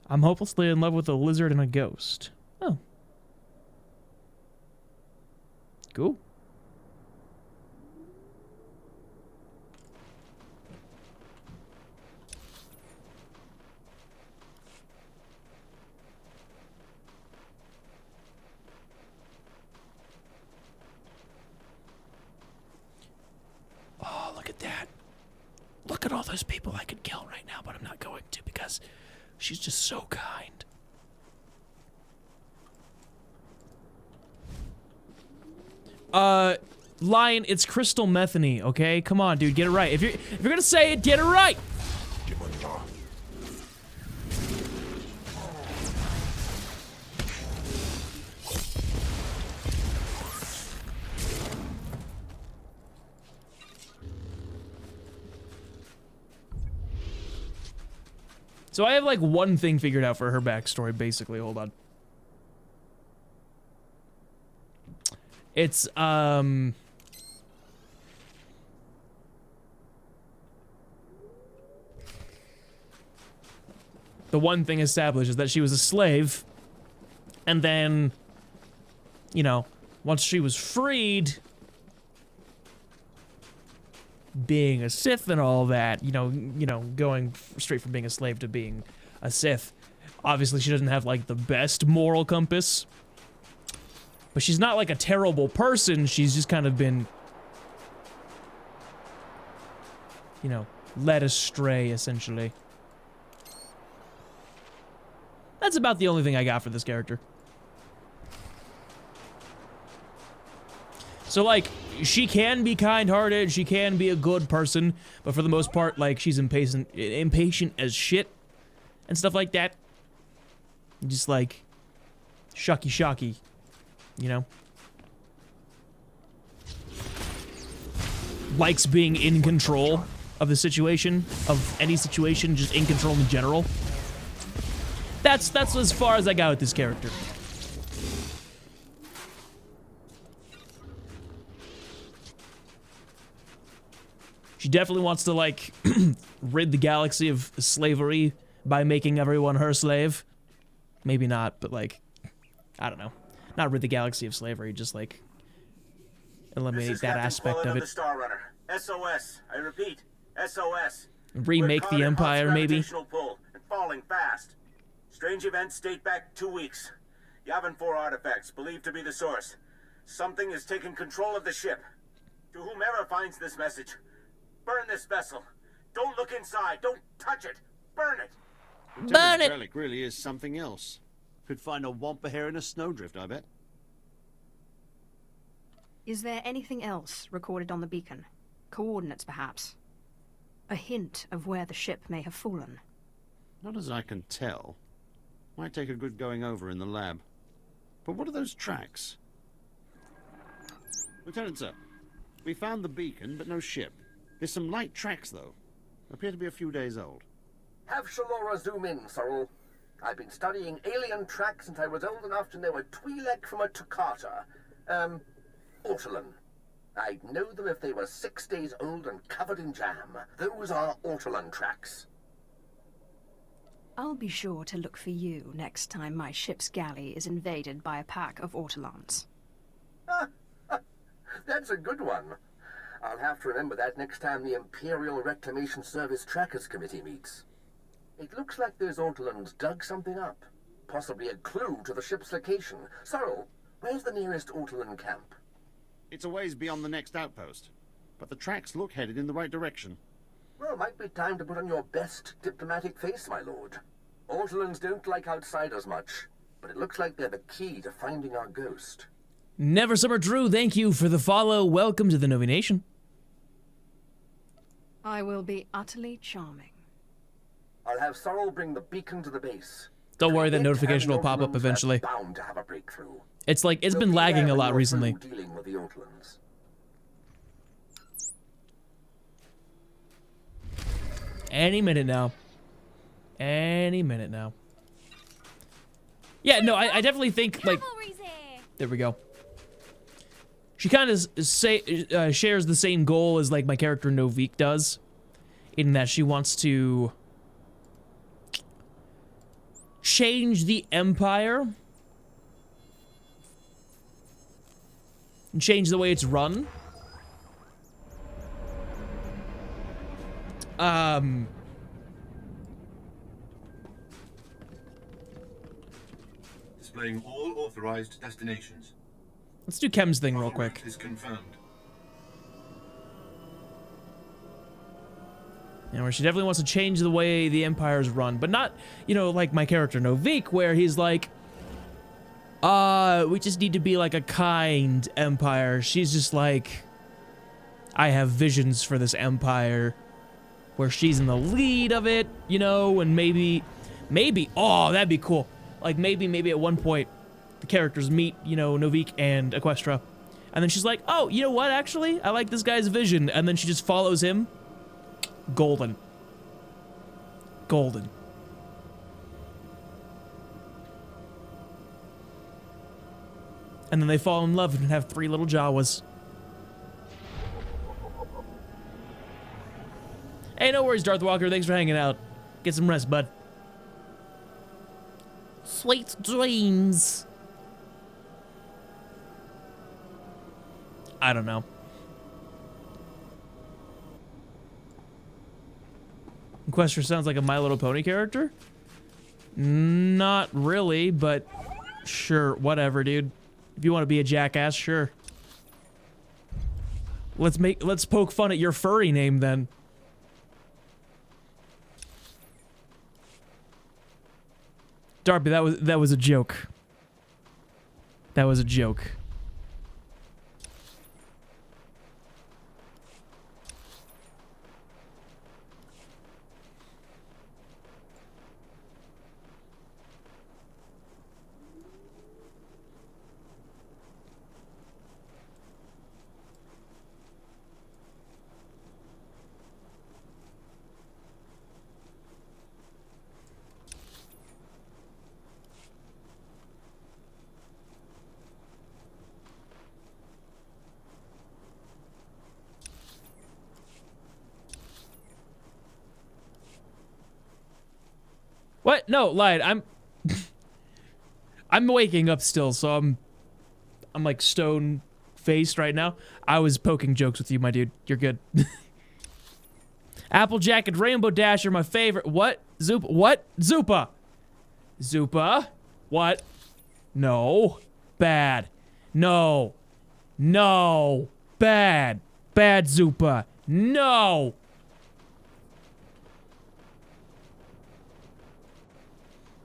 I'm hopelessly in love with a lizard and a ghost. Oh. Cool. Oh, look at that. Look at all those people I could kill right now, but I'm not going to because she's just so kind. Lion, it's crystal methany, okay? Come on, dude, get it right. If you're gonna say it, get it right. So I have like one thing figured out for her backstory, basically. Hold on. It's, the one thing established is that she was a slave, and then, you know, once she was freed, being a Sith and all that, you know, going straight from being a slave to being a Sith. Obviously, she doesn't have, like, the best moral compass. But she's not, like, a terrible person. She's just kind of been, you know, led astray, essentially. That's about the only thing I got for this character. So, like, she can be kind-hearted, she can be a good person, but for the most part, like, she's impatient as shit and stuff like that. Just, like, shocky, you know? Likes being in control of the situation, of any situation, just in control in general. That's as far as I got with this character. She definitely wants to, like, rid the galaxy of slavery by making everyone her slave. Maybe not, but, like, I don't know. Not rid the galaxy of slavery, just, like, eliminate that aspect of it. The Star Runner. SOS. I repeat, SOS. Remake the Empire, maybe. Pull and falling fast. Strange events date back 2 weeks. Yavin 4 artifacts, believed to be the source. Something has taken control of the ship. To whomever finds this message, burn this vessel. Don't look inside. Don't touch it. Burn it. Burn it! Relic really is something else. Could find a wampa hair in a snowdrift, I bet. Is there anything else recorded on the beacon? Coordinates, perhaps? A hint of where the ship may have fallen? Not as I can tell. Might take a good going over in the lab. But what are those tracks? Lieutenant, sir. We found the beacon, but no ship. There's some light tracks, though. Appear to be a few days old. Have Shalora zoom in, Sorrel. I've been studying alien tracks since I was old enough to know a Twi'lek from a Toccata. Ortolan. I'd know them if they were 6 days old and covered in jam. Those are Ortolan tracks. I'll be sure to look for you next time my ship's galley is invaded by a pack of Ortolans. That's a good one. I'll have to remember that next time the Imperial Reclamation Service Trackers Committee meets. It looks like those Ortolans dug something up. Possibly a clue to the ship's location. Sorrel, where's the nearest Ortolan camp? It's a ways beyond the next outpost. But the tracks look headed in the right direction. Well, might be time to put on your best diplomatic face, my lord. Ortolans don't like outsiders much, but it looks like they're the key to finding our ghost. Never Summer Drew, thank you for the follow. Welcome to the Novi Nation. I will be utterly charming. I'll have Sorrel bring the beacon to the base. Don't worry, that It notification and will pop your up rooms are eventually. bound to have a breakthrough. It's like, it's We'll been be lagging there a when lot you're recently. through dealing with the Outlands. Any minute now. Any minute now. Yeah, no, I definitely think, like... There we go. She kind of shares the same goal as, like, my character Novik does. In that she wants to... change the Empire. And change the way it's run. Displaying all authorized destinations. Let's do Chem's thing real quick. Is confirmed. You know, where she definitely wants to change the way the Empire's run, but not, you know, like my character Novik, where he's like, we just need to be like a kind Empire. She's just like, I have visions for this Empire, where she's in the lead of it, you know, and maybe, oh, that'd be cool. Like, maybe at one point, the characters meet, you know, Novik and Equestra, and then she's like, oh, you know what, actually? I like this guy's vision, and then she just follows him. Golden. Golden. And then they fall in love and have 3 little Jawas. Hey, no worries, Darth Walker. Thanks for hanging out. Get some rest, bud. Sweet dreams. I don't know. Equestria sounds like a My Little Pony character? Not really, but sure, whatever, dude. If you want to be a jackass, sure. Let's poke fun at your furry name then. Darby, that was a joke. That was a joke. What? No, lied. I'm waking up still, so I'm like stone faced right now. I was poking jokes with you, my dude. You're good. Applejack and Rainbow Dash are my favorite. What? Zupa? What? Zupa? Zupa? What? No. Bad. No. No. Bad. Bad Zupa. No.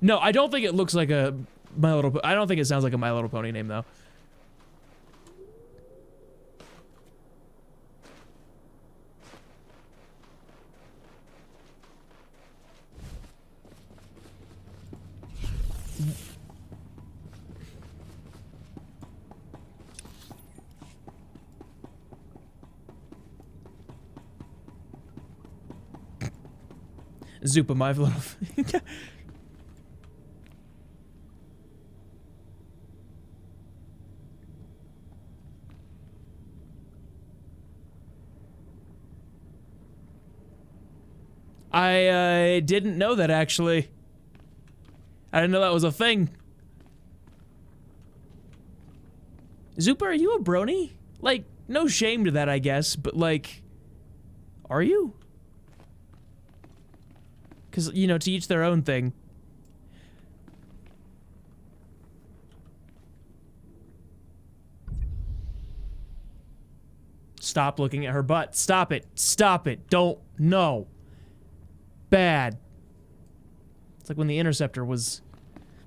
No, I don't think it looks like a My Little... I don't think it sounds like a My Little Pony name, though. Zupa, My Little... I didn't know that, actually. I didn't know that was a thing. Zupa, are you a brony? Like, no shame to that, I guess, but like, are you? Because, you know, to each their own thing. Stop looking at her butt. Stop it. Stop it. Don't. No. Bad. It's like when the Interceptor was...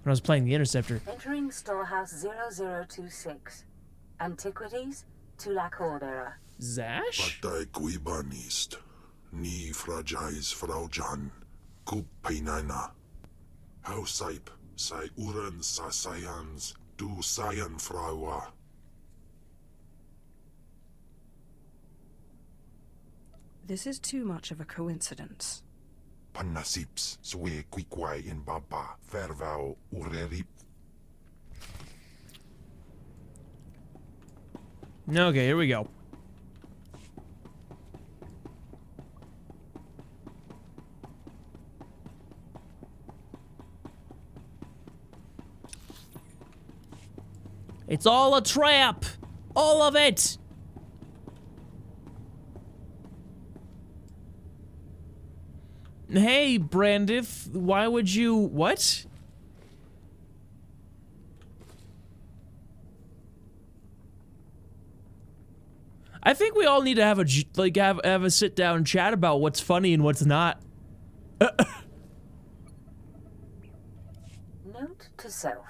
When I was playing the Interceptor. Entering Storehouse 0026. Antiquities to la Cordera. Zash? Partij Guibanist. Ni fragais Frau Jan. Kup Peinana. Hausaip Sai uren sa sayans, du sayan fraua. This is too much of a coincidence. Pannasips, swe quiquai in baba, vervao urerip. Okay, here we go. It's all a trap! All of it! Hey, Brandith, why would you... What? I think we all need to have a, like, have a sit-down chat about what's funny and what's not. Note to self.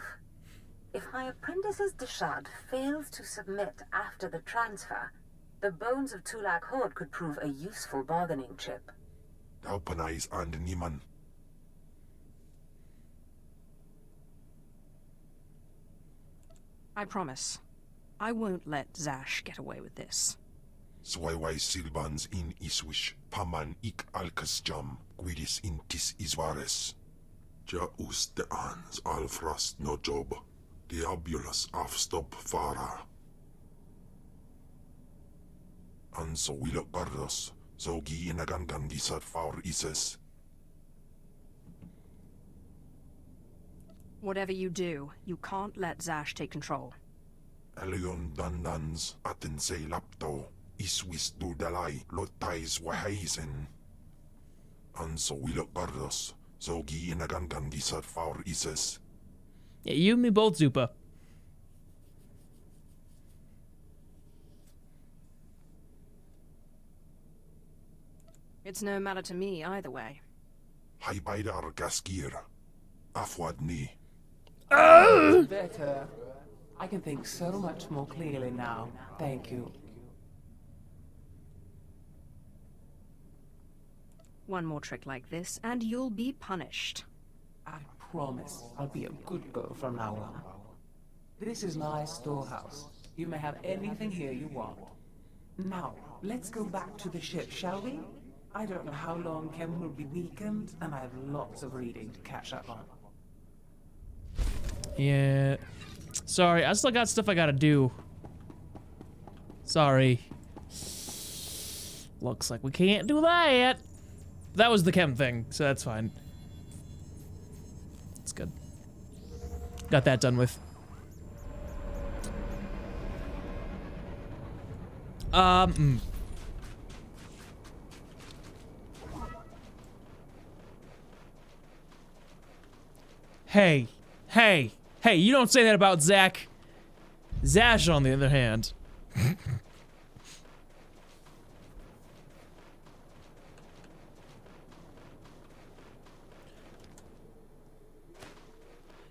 If my apprentice's Deshad fails to submit after the transfer, the bones of Tulak Horde could prove a useful bargaining chip. Alpanais and Niman. I promise. I won't let Zash get away with this. Swaiwai silbans in iswish, paman ik alkas jam, guidis intis isvares. Ja us de ans alfrast no job, diabulus afstop fara. Anso wilok gardos, so gi inagangan gisar faur ises. Whatever you do, you can't let Zash take control. Elion dandans atense lapto, iswis du dalai lotais waheisen. Anso wilok gardos, so gi inagangan gisar faur ises. Yeah, you and me both, Zupa. It's no matter to me either way. Hai baidar gaskir. Afwadni. Better. I can think so much more clearly now. Thank you. One more trick like this, and you'll be punished. I promise I'll be a good girl from now on. This is my storehouse. You may have anything here you want. Now, let's go back to the ship, shall we? I don't know how long Ken will be weakened, and I have lots of reading to catch up on. Yeah. Sorry, I still got stuff I gotta do. Sorry. Looks like we can't do that. That was the chem thing, so that's fine. That's good. Got that done with. Hey, you don't say that about Zach. Zash, on the other hand.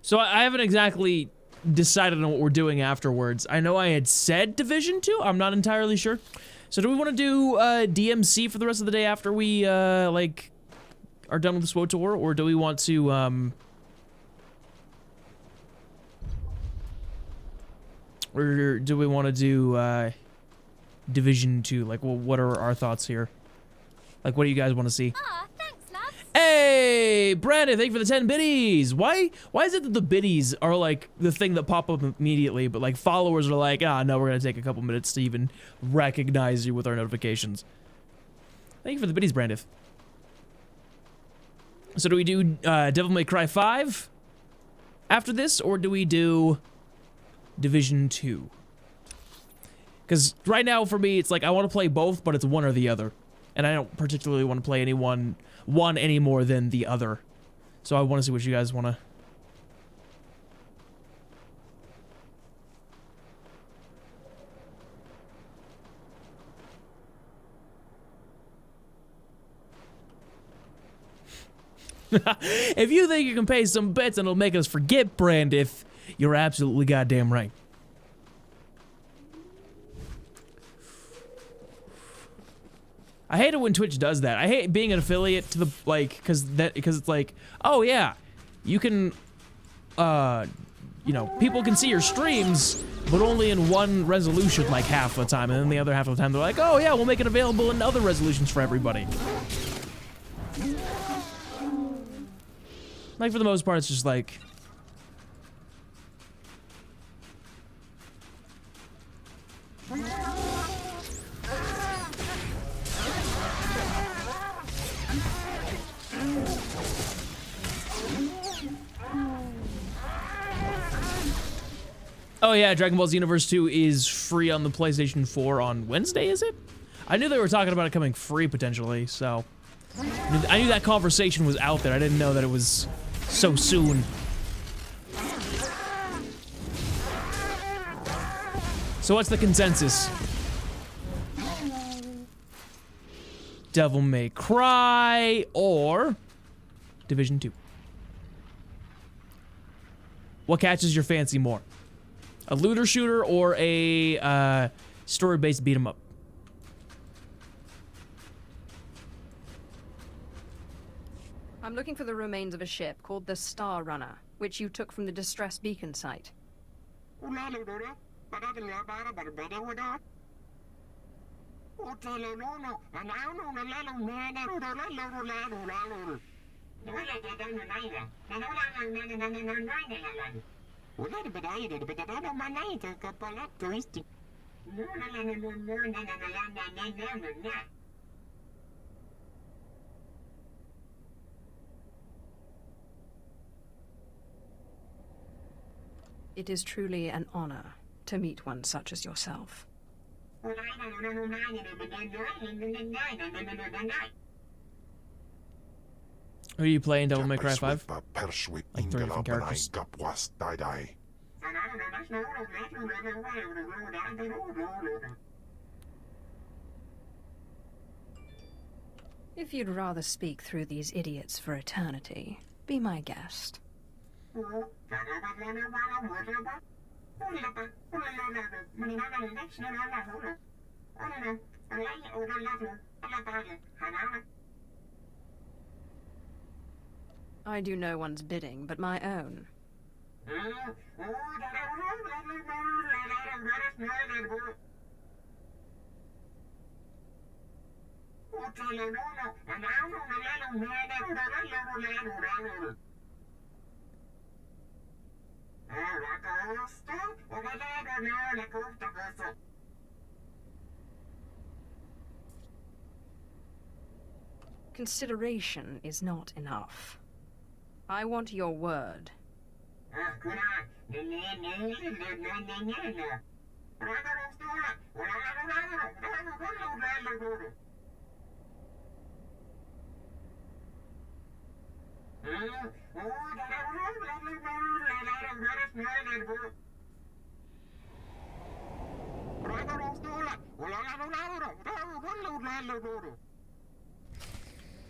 So I haven't exactly decided on what we're doing afterwards. I know I had said Division 2. I'm not entirely sure. So do we want to do DMC for the rest of the day after we like are done with the SWTOR, or do we want to or do we want to do Division 2? Like, well, what are our thoughts here? Like, what do you guys want to see? Thanks, love. Hey, Brandon, thank you for the 10 biddies. Why is it that the biddies are like the thing that pop up immediately, but like followers are like, ah, no, we're gonna take a couple minutes to even recognize you with our notifications. Thank you for the biddies, Brandon. So do we do Devil May Cry 5 after this, or do we do Division 2? Because right now for me, it's like I want to play both, but it's one or the other. And I don't particularly want to play one any more than the other. So I want to see what you guys want to... If you think you can pay some bets and it'll make us forget Brandith, you're absolutely goddamn right. I hate it when Twitch does that. I hate being an affiliate to the, like, because it's like, oh yeah, you can you know, people can see your streams, but only in one resolution like half the time, and then the other half of the time they're like, oh yeah, we'll make it available in other resolutions for everybody. Like, for the most part, it's just like... Oh yeah, Dragon Ball Z Universe 2 is free on the PlayStation 4 on Wednesday, is it? I knew they were talking about it coming free, potentially, so... I knew that conversation was out there. I didn't know that it was so soon. So what's the consensus? Devil May Cry or Division 2? What catches your fancy more? A looter shooter or a story-based beat 'em up? I'm looking for the remains of a ship called the Star Runner, which you took from the distress beacon site. It is truly an honor to meet one such as yourself. Are you playing Devil May Cry 5? Like 3 different characters. If you'd rather speak through these idiots for eternity, be my guest. I do no one's bidding but my own. Consideration is not enough. I want your word.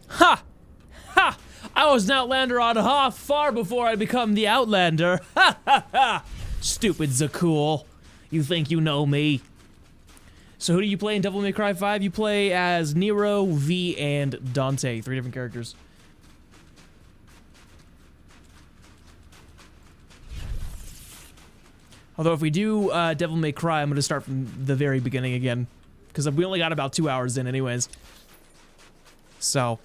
Ha! Ha! I was an Outlander on Hoth far before I become the Outlander. Ha ha ha! Stupid Zakul. You think you know me. So who do you play in Devil May Cry 5? You play as Nero, V, and Dante. 3 different characters. Although if we do Devil May Cry, I'm going to start from the very beginning again. Because we only got about 2 hours in anyways. So...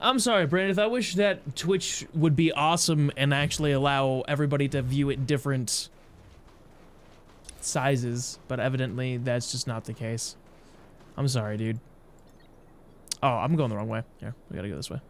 I'm sorry, Brandon. I wish that Twitch would be awesome and actually allow everybody to view it different sizes, but evidently that's just not the case. I'm sorry, dude. Oh, I'm going the wrong way. Here, we gotta go this way.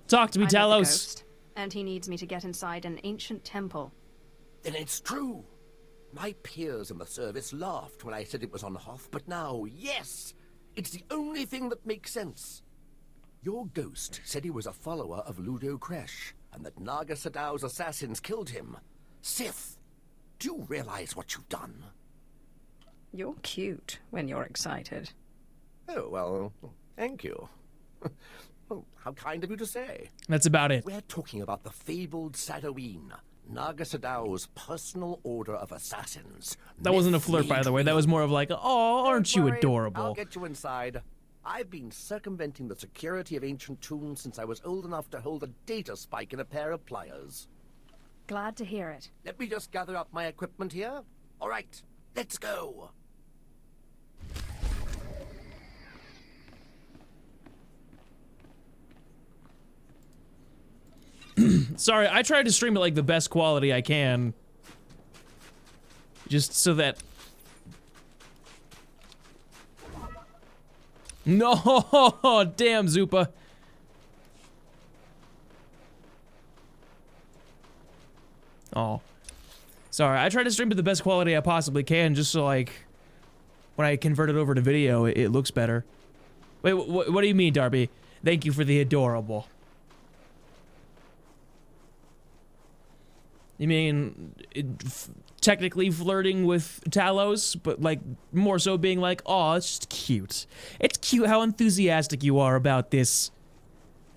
Talk to me, I met the Talos. ghost, and he needs me to get inside an ancient temple. Then it's true. My peers in the service laughed when I said it was on Hoth, but now, yes, it's the only thing that makes sense. Your ghost said he was a follower of Ludo Kresh, and that Naga Sadow's assassins killed him. Sith, do you realize what you've done? You're cute when you're excited. Oh, well, thank you. Oh, how kind of you to say. That's about it. We're talking about the fabled Sadoween, Naga Sadow's personal order of assassins. That wasn't a flirt, by the way. That was more of like, oh, aren't you Don't worry, adorable? I'll get you inside. I've been circumventing the security of ancient tombs since I was old enough to hold a data spike in a pair of pliers. Glad to hear it. Let me just gather up my equipment here. All right, let's go. Sorry, I tried to stream it like the best quality I can. Just so that... No! Damn, Zupa. Oh. Sorry, I tried to stream it the best quality I possibly can, just so, like, when I convert it over to video, it looks better. Wait, what do you mean, Darby? Thank you for the adorable. You mean technically flirting with Talos, but like more so being like, oh, it's just cute. It's cute how enthusiastic you are about this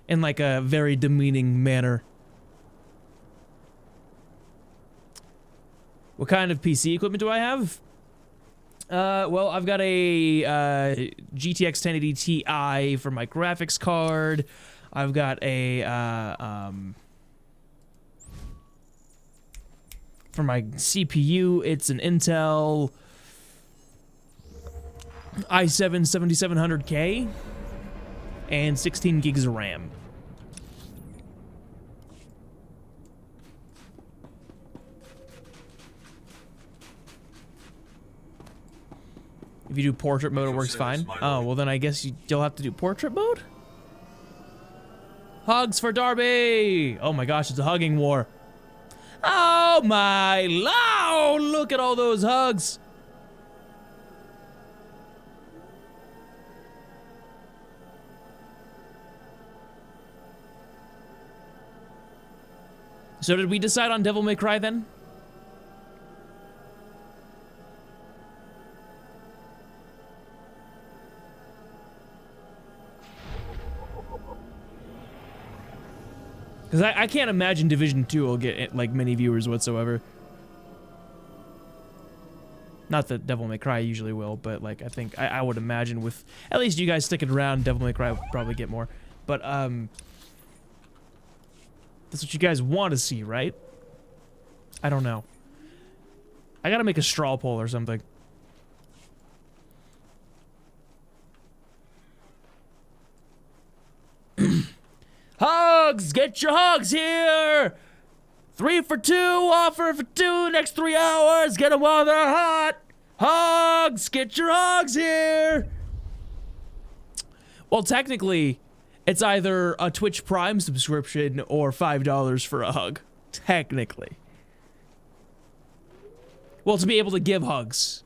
in like a very demeaning manner. What kind of PC equipment do I have? Well, I've got a GTX 1080 Ti for my graphics card. I've got a for my CPU, it's an Intel i7 7700K and 16 gigs of RAM. If you do portrait mode, it works fine. Oh, well then I guess you'll have to do portrait mode? Hugs for Darby! Oh my gosh, it's a hugging war. Oh my lord, look at all those hugs. So did we decide on Devil May Cry then? Because I can't imagine Division 2 will get, like, many viewers whatsoever. Not that Devil May Cry usually will, but, like, I think, I would imagine with, at least you guys sticking around, Devil May Cry will probably get more. But, that's what you guys want to see, right? I don't know. I gotta make a straw poll or something. Hugs! Get your hugs here! 3 for 2, offer for 2, next 3 hours, get them while they're hot! Hugs! Get your hugs here! Well, technically, it's either a Twitch Prime subscription or $5 for a hug. Technically. Well, to be able to give hugs.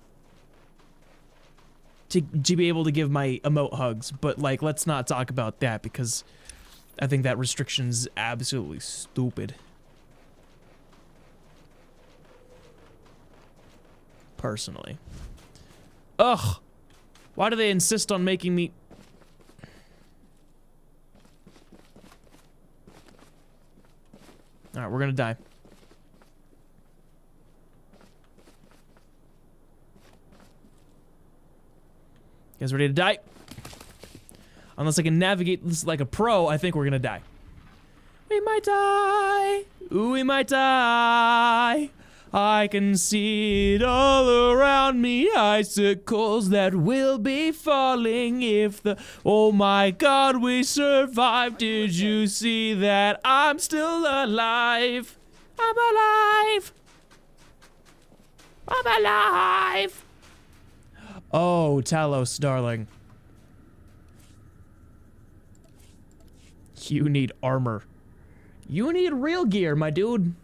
To be able to give my emote hugs, but, like, let's not talk about that because I think that restriction's absolutely stupid. Personally. Ugh! Why do they insist on making me... Alright, we're gonna die. You guys ready to die? Unless I can navigate this like a pro, I think we're gonna die. We might die. Ooh, we might die. I can see it all around me. Icicles that will be falling if the... Oh my god, we survived. Did you see that? I'm still alive. I'm alive. I'm alive. Oh, Talos, darling. You need armor. You need real gear, my dude.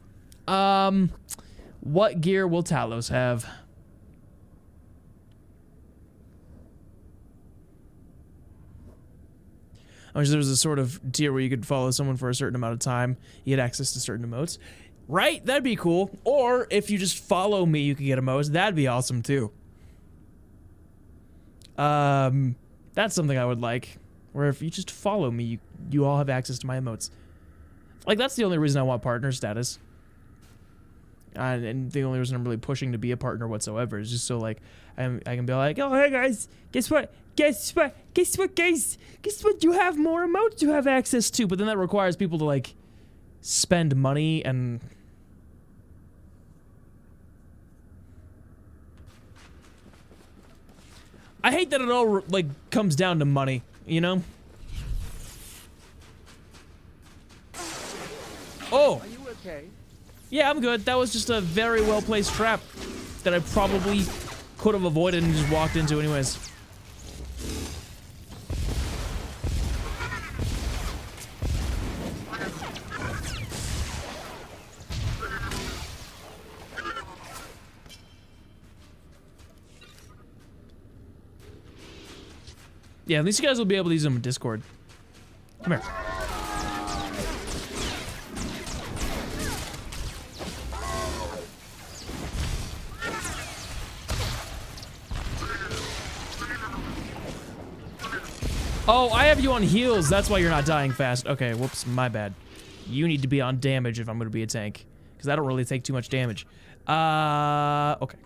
What gear will Talos have? Oh, there was a sort of tier where you could follow someone for a certain amount of time. You had access to certain emotes. Right? That'd be cool. Or if you just follow me, you could get emotes. That'd be awesome too. That's something I would like. Where if you just follow me, you all have access to my emotes. Like, that's the only reason I want partner status. And the only reason I'm really pushing to be a partner whatsoever is just so, like, I can be like, oh, hey, guys, guess what? Guess what, guys? Guess what? You have more emotes you have access to. But then that requires people to, like, spend money and... I hate that it all, like, comes down to money, you know? Oh! Are you okay? Yeah, I'm good. That was just a very well-placed trap that I probably could have avoided and just walked into anyways. Yeah, at least you guys will be able to use them in Discord. Come here. Oh, I have you on heals. That's why you're not dying fast. Okay, whoops, my bad. You need to be on damage if I'm going to be a tank. Because I don't really take too much damage. Okay.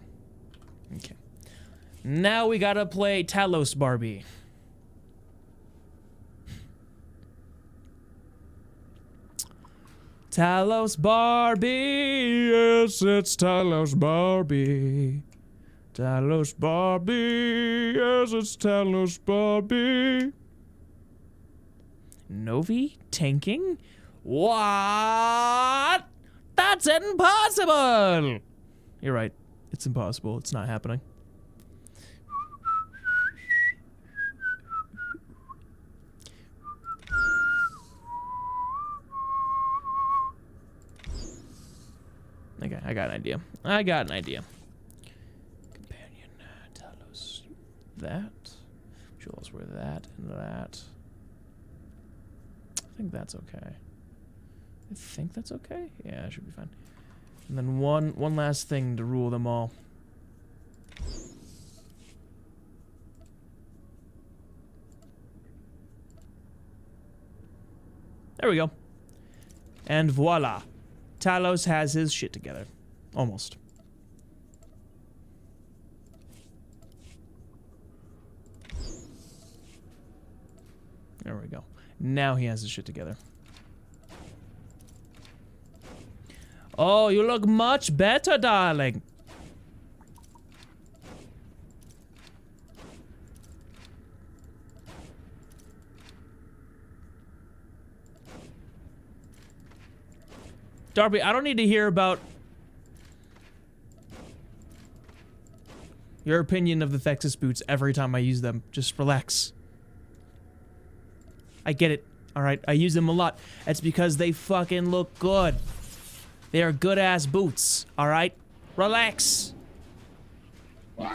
Okay. Now we gotta play Talos Barbie. Talos Barbie, yes, it's Talos Barbie. Talos Barbie, yes, it's Talos Barbie. Novi tanking? What? That's impossible! You're right. It's impossible. It's not happening. Okay, I got an idea. I got an idea. Companion, Talos, that. Jewels were that and that. I think that's okay. I think that's okay? Yeah, it should be fine. And then one last thing to rule them all. There we go. And voila. Talos has his shit together. Almost. There we go. Now he has his shit together. Oh, you look much better, darling. Darby, I don't need to hear about your opinion of the Thexus boots every time I use them. Just relax. I get it, alright? I use them a lot. It's because they fucking look good. They are good-ass boots, alright? Relax. By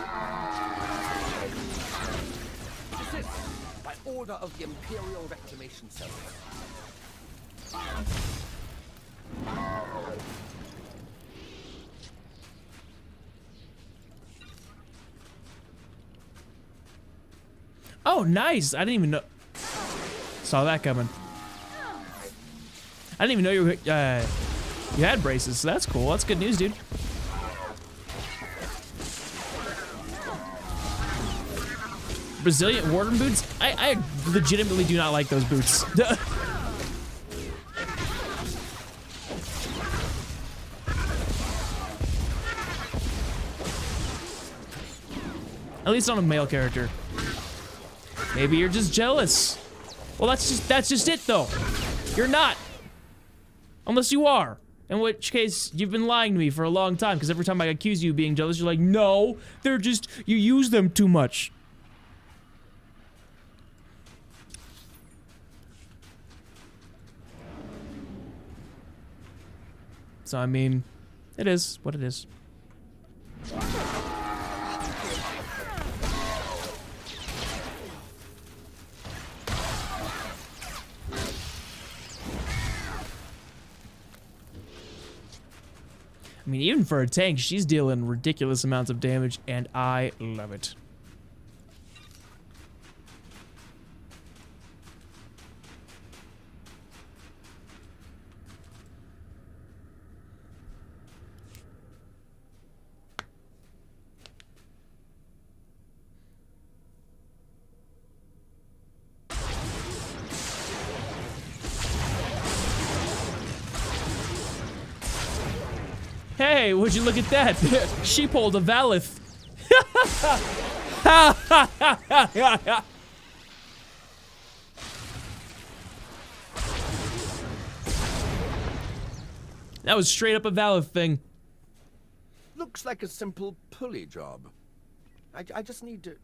order of the Imperial Reclamation Service. Oh, nice! I didn't even know. Saw that coming. I didn't even know you had braces, so that's cool. That's good news, dude. Brazilian warden boots? I legitimately do not like those boots. At least on a male character. Maybe you're just jealous. Well, that's just it, though. You're not. Unless you are. In which case, you've been lying to me for a long time, because every time I accuse you of being jealous, you're like, no, they're just, you use them too much. So, I mean, it is what it is. I mean, even for a tank, she's dealing ridiculous amounts of damage, and I love it. Hey, would you look at that? She pulled a Valith. That was straight up a Valith thing. Looks like a simple pulley job. I just need to...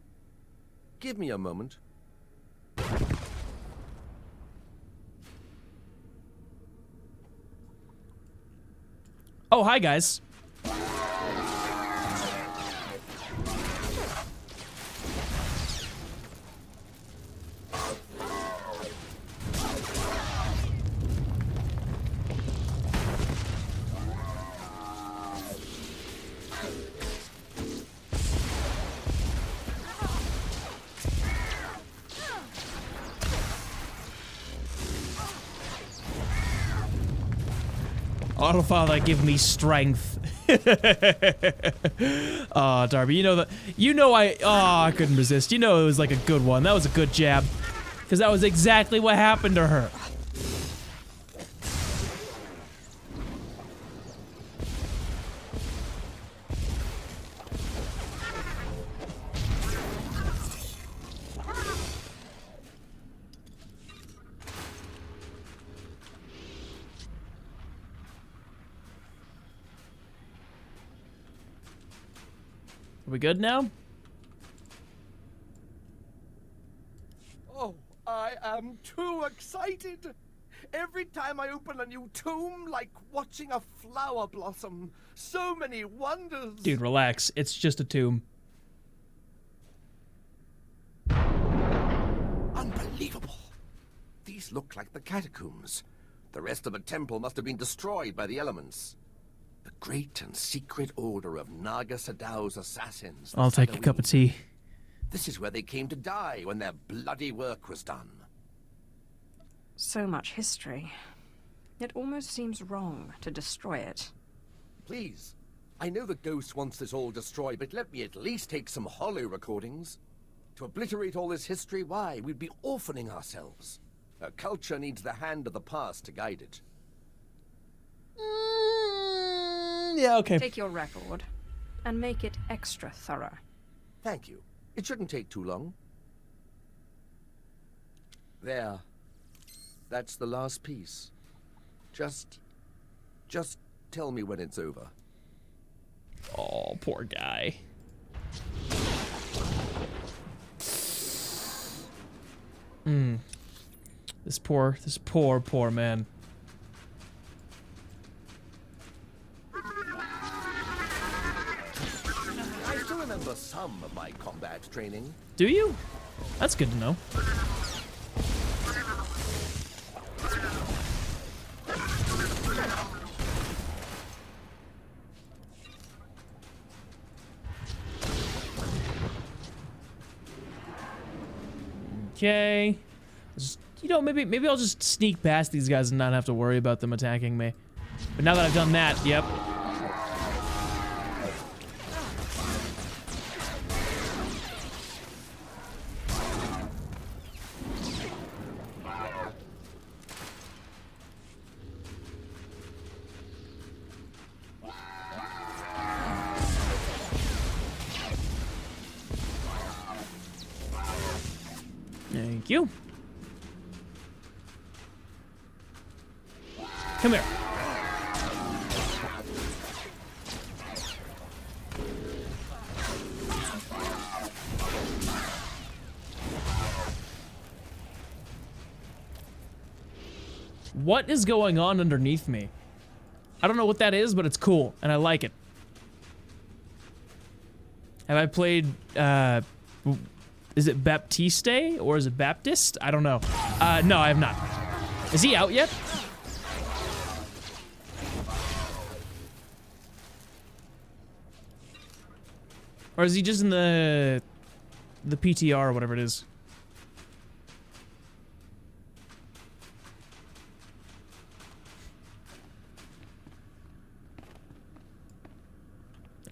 Give me a moment. Oh, hi, guys. Autofather, give me strength. Oh, Darby, you know that. You know I couldn't resist. You know it was like a good one. That was a good jab, because that was exactly what happened to her. Are we good now? Oh, I am too excited. Every time I open a new tomb, like watching a flower blossom. So many wonders. Dude, relax. It's just a tomb. Unbelievable. These look like the catacombs. The rest of the temple must have been destroyed by the elements. The great and secret order of Naga Sadow's assassins. I'll take a cup of tea. This is where they came to die when their bloody work was done. So much history. It almost seems wrong to destroy it. Please, I know the ghost wants this all destroyed, but let me at least take some hollow recordings. To obliterate all this history, why, we'd be orphaning ourselves. Our culture needs the hand of the past to guide it. Yeah, okay. Take your record and make it extra thorough. Thank you. It shouldn't take too long. There. That's the last piece. Just tell me when it's over. Oh, poor guy. This poor man. I still remember some of my combat training. Do you? That's good to know. Okay. You know, maybe I'll just sneak past these guys and not have to worry about them attacking me. But now that I've done that, yep. Thank you. Come here. What is going on underneath me? I don't know what that is, but it's cool, and I like it. Have I played, is it Baptiste, or is it Baptist? I don't know. No, I have not. Is he out yet? Or is he just in the PTR or whatever it is?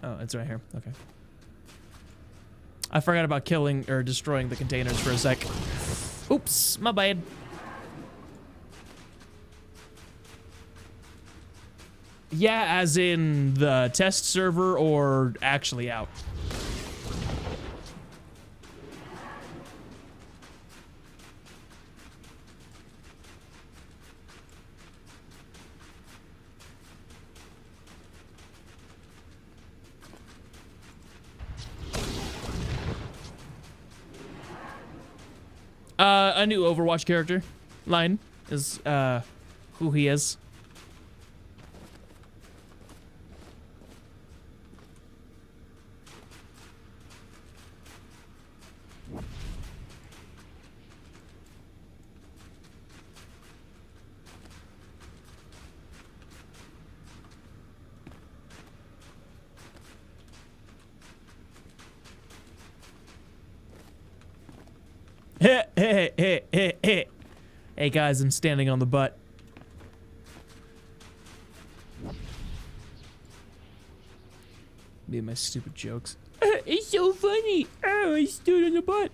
Oh, it's right here. Okay. I forgot about killing or destroying the containers for a sec. Oops, my bad. Yeah, as in the test server or actually out? A new Overwatch character. Line is who he is. Hey guys, I'm standing on the butt. Me and my stupid jokes. It's so funny. Oh, I stood on the butt.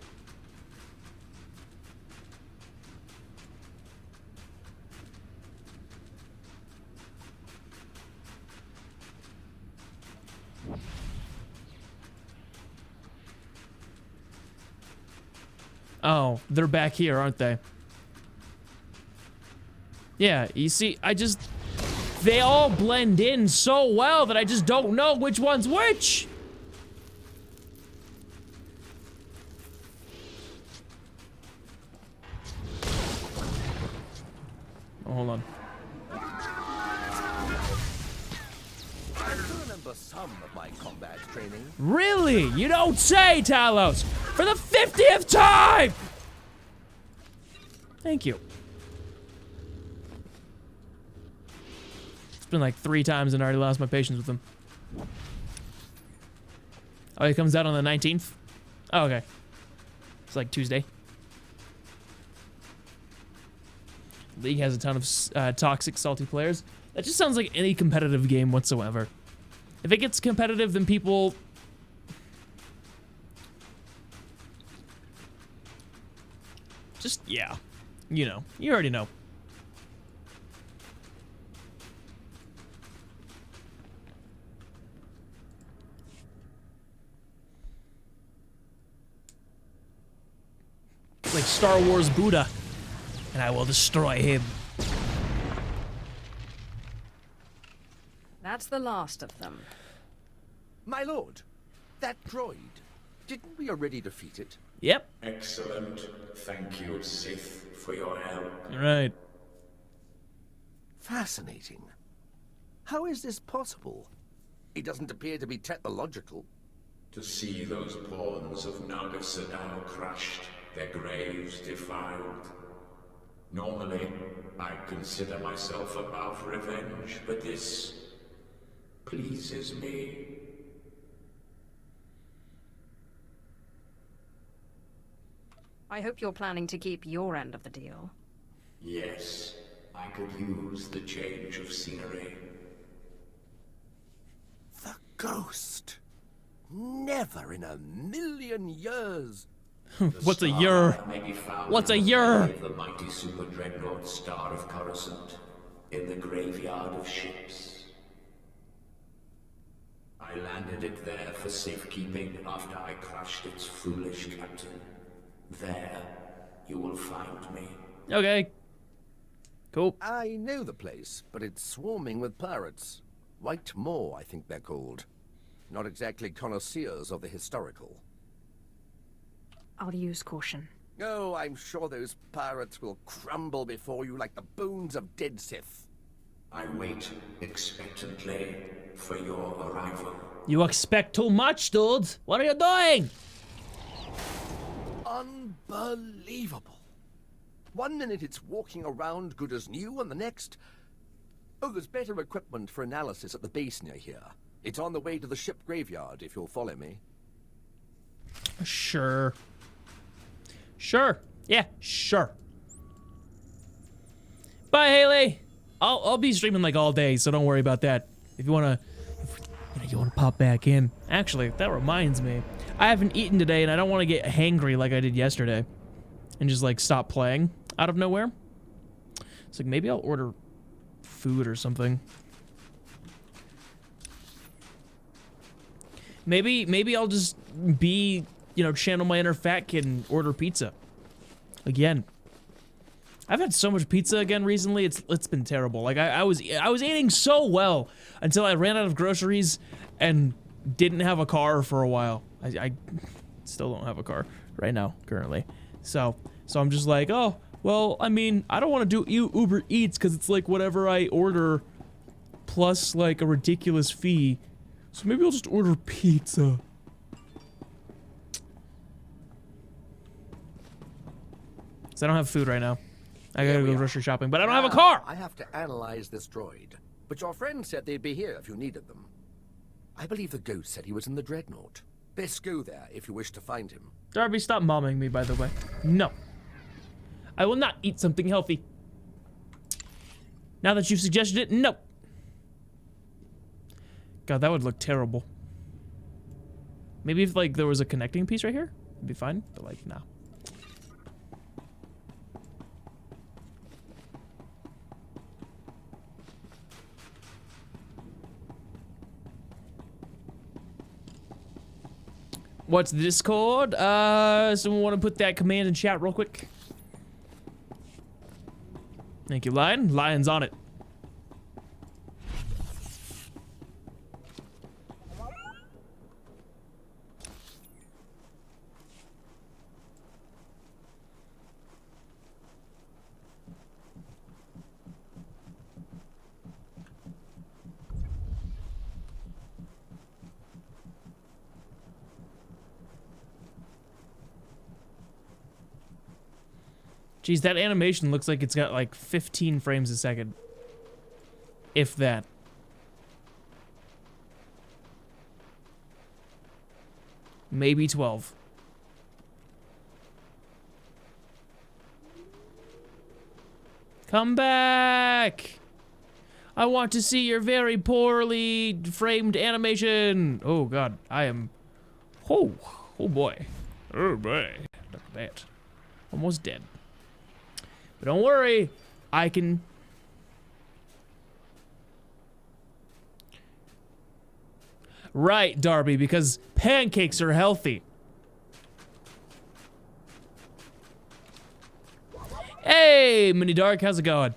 Oh, they're back here, aren't they? Yeah, you see, they all blend in so well that I just don't know which one's which. Oh, hold on. I still remember some of my combat training. Really? You don't say, Talos! For the 50th time! Thank you. It's been like 3 times and I already lost my patience with him. Oh, he comes out on the 19th? Oh, okay. It's like Tuesday. League has a ton of toxic, salty players. That just sounds like any competitive game whatsoever. If it gets competitive, then people... just, yeah. You know. You already know. It's like Star Wars Buddha. And I will destroy him. That's the last of them. My lord, that droid, didn't we already defeat it? Yep. Excellent. Thank you, Sith, for your help. Right. Fascinating. How is this possible? It doesn't appear to be technological. To see those pawns of Naga Sadao crushed, their graves defiled. Normally, I'd consider myself above revenge, but this pleases me. I hope you're planning to keep your end of the deal. Yes, I could use the change of scenery. The ghost. Never in a million years. What's a year? What's a year? The mighty super dreadnought Star of Coruscant in the graveyard of ships. I landed it there for safekeeping after I crushed its foolish captain. There, you will find me. Okay. Cool. I know the place, but it's swarming with pirates. White Moor, I think they're called. Not exactly connoisseurs of the historical. I'll use caution. Oh, I'm sure those pirates will crumble before you like the bones of dead Sith. I wait expectantly for your arrival. You expect too much, dude. What are you doing? Unbelievable. One minute it's walking around good as new, and the next... Oh, there's better equipment for analysis at the base near here. It's on the way to the ship graveyard, if you'll follow me. Sure. Sure. Yeah, sure. Bye, Haley. I'll be streaming like all day, so don't worry about that. If you wanna pop back in. Actually, that reminds me. I haven't eaten today, and I don't want to get hangry like I did yesterday, and just like stop playing out of nowhere. It's like maybe I'll order food or something. Maybe I'll just be, you know, channel my inner fat kid and order pizza again. I've had so much pizza again recently. It's been terrible. Like I was eating so well until I ran out of groceries and didn't have a car for a while. I still don't have a car right now currently. So I'm just like, oh, well, I mean, I don't want to do Uber Eats because it's like whatever I order plus like a ridiculous fee. So maybe I'll just order pizza. So I don't have food right now. I gotta go grocery shopping, but I don't have a car! I have to analyze this droid. But your friend said they'd be here if you needed them. I believe the ghost said he was in the Dreadnought. Best go there if you wish to find him. Darby, stop momming me, by the way. No. I will not eat something healthy. Now that you've suggested it, no. God, that would look terrible. Maybe if, like, there was a connecting piece right here, it'd be fine, but, like, no. What's the Discord? Someone want to put that command in chat real quick? Thank you, Lion. Lion's on it. Geez, that animation looks like it's got like 15 frames a second. If that. Maybe 12. Come back! I want to see your very poorly framed animation. Oh god, I am... Oh boy. Oh boy. Look at that. Almost dead. But don't worry, I can... Right, Darby, because pancakes are healthy. Hey, Mini Dark, how's it going?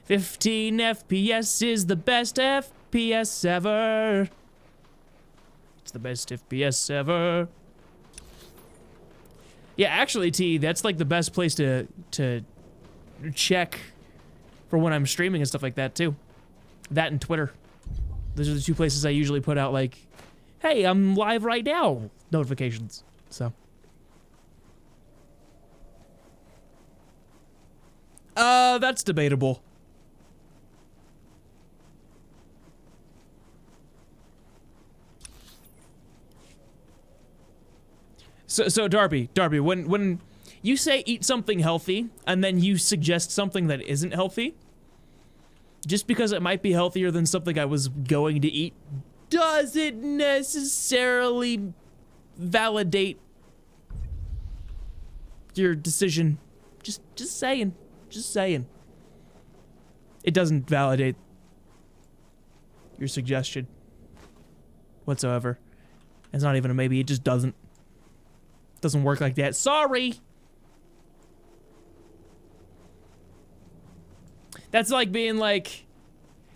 15 FPS is the best FPS ever. It's the best FPS ever. Yeah, actually, T, that's like the best place to check for when I'm streaming and stuff like that, too. That and Twitter. Those are the two places I usually put out, like, hey, I'm live right now notifications. So. That's debatable. So Darby, when you say eat something healthy, and then you suggest something that isn't healthy, just because it might be healthier than something I was going to eat, doesn't necessarily validate your decision. Just saying. Just saying. It doesn't validate your suggestion whatsoever. It's not even a maybe, it just doesn't. Doesn't work like that. Sorry! That's like being like,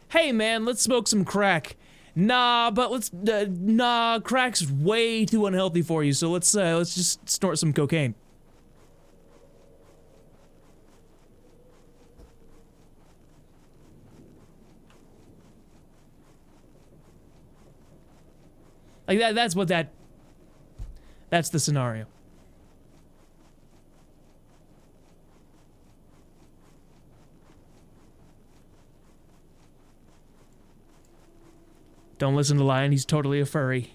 hey man, let's smoke some crack. Nah, but nah, crack's way too unhealthy for you, so let's just snort some cocaine. Like that's what that's the scenario. Don't listen to Lion, he's totally a furry.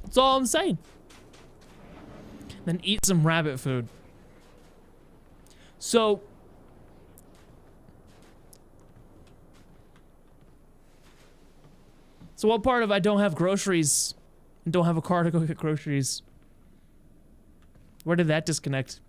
That's all I'm saying. Then eat some rabbit food. So what part of I don't have groceries and don't have a car to go get groceries? Where did that disconnect?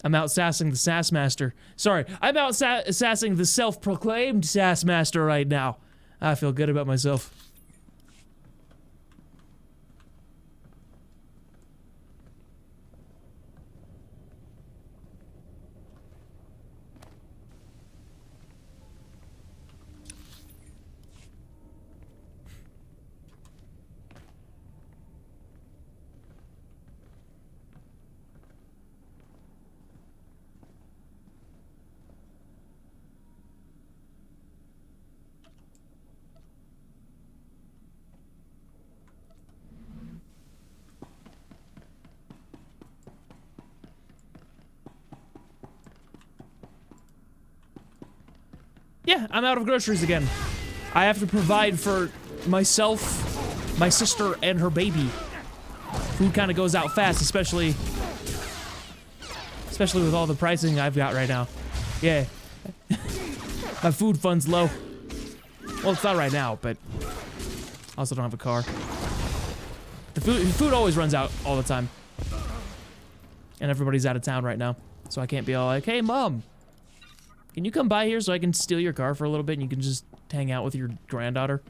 I'm out sassing the Sass Master. Sorry, I'm out sassing the self-proclaimed Sass Master right now. I feel good about myself. Yeah, I'm out of groceries again. I have to provide for myself, my sister, and her baby. Food kind of goes out fast, especially with all the pricing I've got right now. Yeah. My food fund's low. Well, it's not right now, but I also don't have a car. The food always runs out all the time. And everybody's out of town right now. So I can't be all like, hey, Mom, can you come by here so I can steal your car for a little bit and you can just hang out with your granddaughter?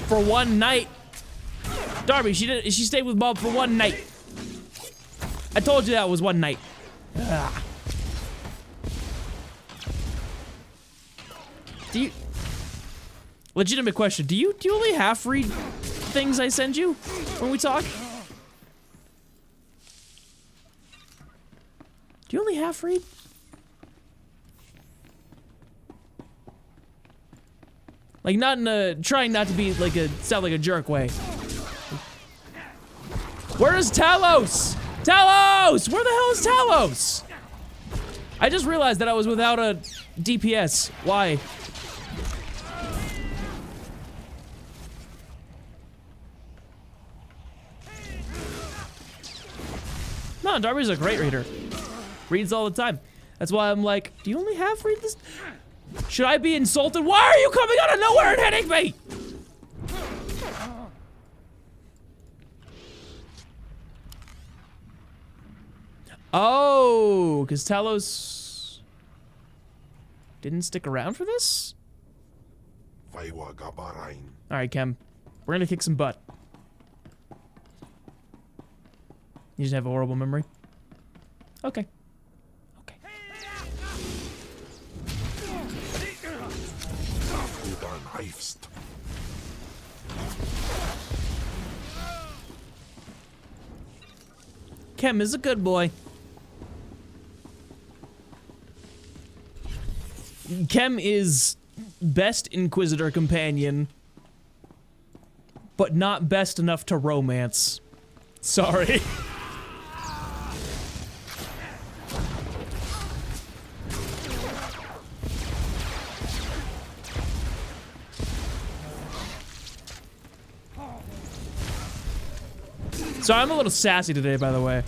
For one night. Darby, she stayed with Mom for one night. I told you that was one night. Ah. Legitimate question. Do you only half read things I send you when we talk? Do you only half read? Like, not in a trying not to be like sound like a jerk way. Where is Talos? Talos! Where the hell is Talos? I just realized that I was without a DPS. Why? No, Darby's a great reader. Reads all the time. That's why I'm like, do you only half read this? Should I be insulted? Why are you coming out of nowhere and hitting me? Oh, because Talos didn't stick around for this? Alright, Kem. We're gonna kick some butt. You just have a horrible memory? Okay. Okay. Kem is a good boy. Kem is best Inquisitor companion, but not best enough to romance. Sorry. So I'm a little sassy today, by the way.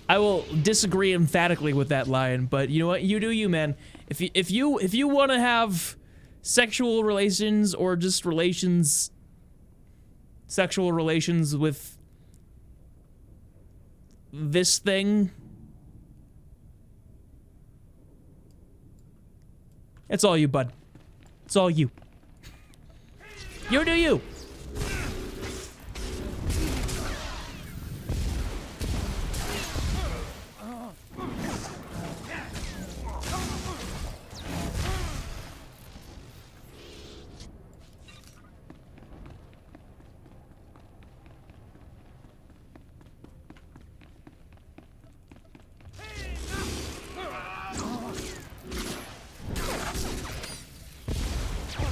I will disagree emphatically with that line, but you know what? You do you, man. If you want to have sexual relations or just sexual relations with this thing, it's all you, bud. It's all you. You do you.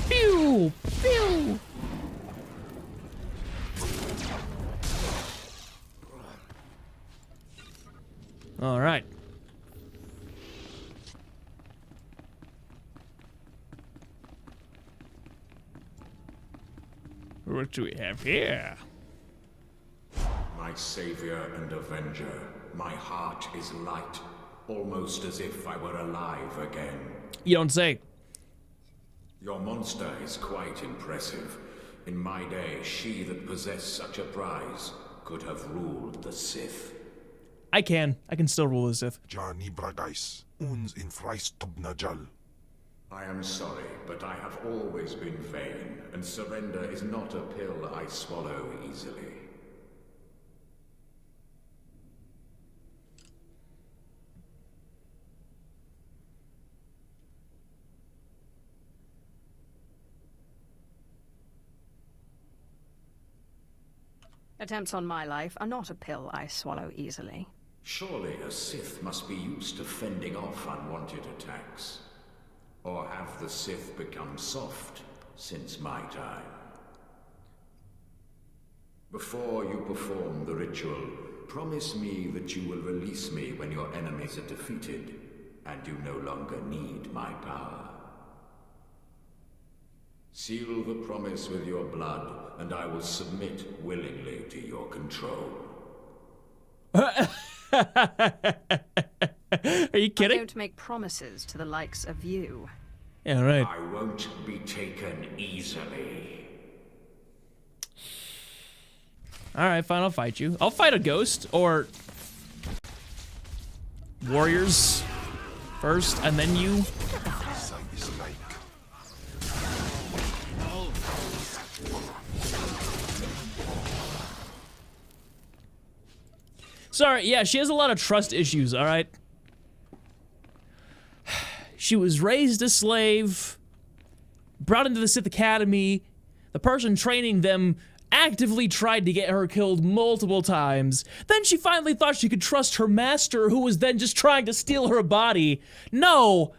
Pew! Pew! All right. What do we have here? My savior and avenger, my heart is light, almost as if I were alive again. You don't say. Your monster is quite impressive. In my day, she that possessed such a prize could have ruled the Sith. I can still rule the Sith. Jani Bradais, uns in Freistubnajal. I am sorry, but I have always been vain, and surrender is not a pill I swallow easily. Attempts on my life are not a pill I swallow easily. Surely a Sith must be used to fending off unwanted attacks. Or have the Sith become soft since my time? Before you perform the ritual, promise me that you will release me when your enemies are defeated, and you no longer need my power. Seal the promise with your blood, and I will submit willingly to your control. Are you kidding? I don't make promises to the likes of you. Yeah, right. I won't be taken easily. Alright, fine, I'll fight you. I'll fight a ghost, or warriors first, and then you. Sorry, yeah, she has a lot of trust issues, alright? She was raised a slave, brought into the Sith Academy. The person training them actively tried to get her killed multiple times. Then she finally thought she could trust her master, who was then just trying to steal her body. No,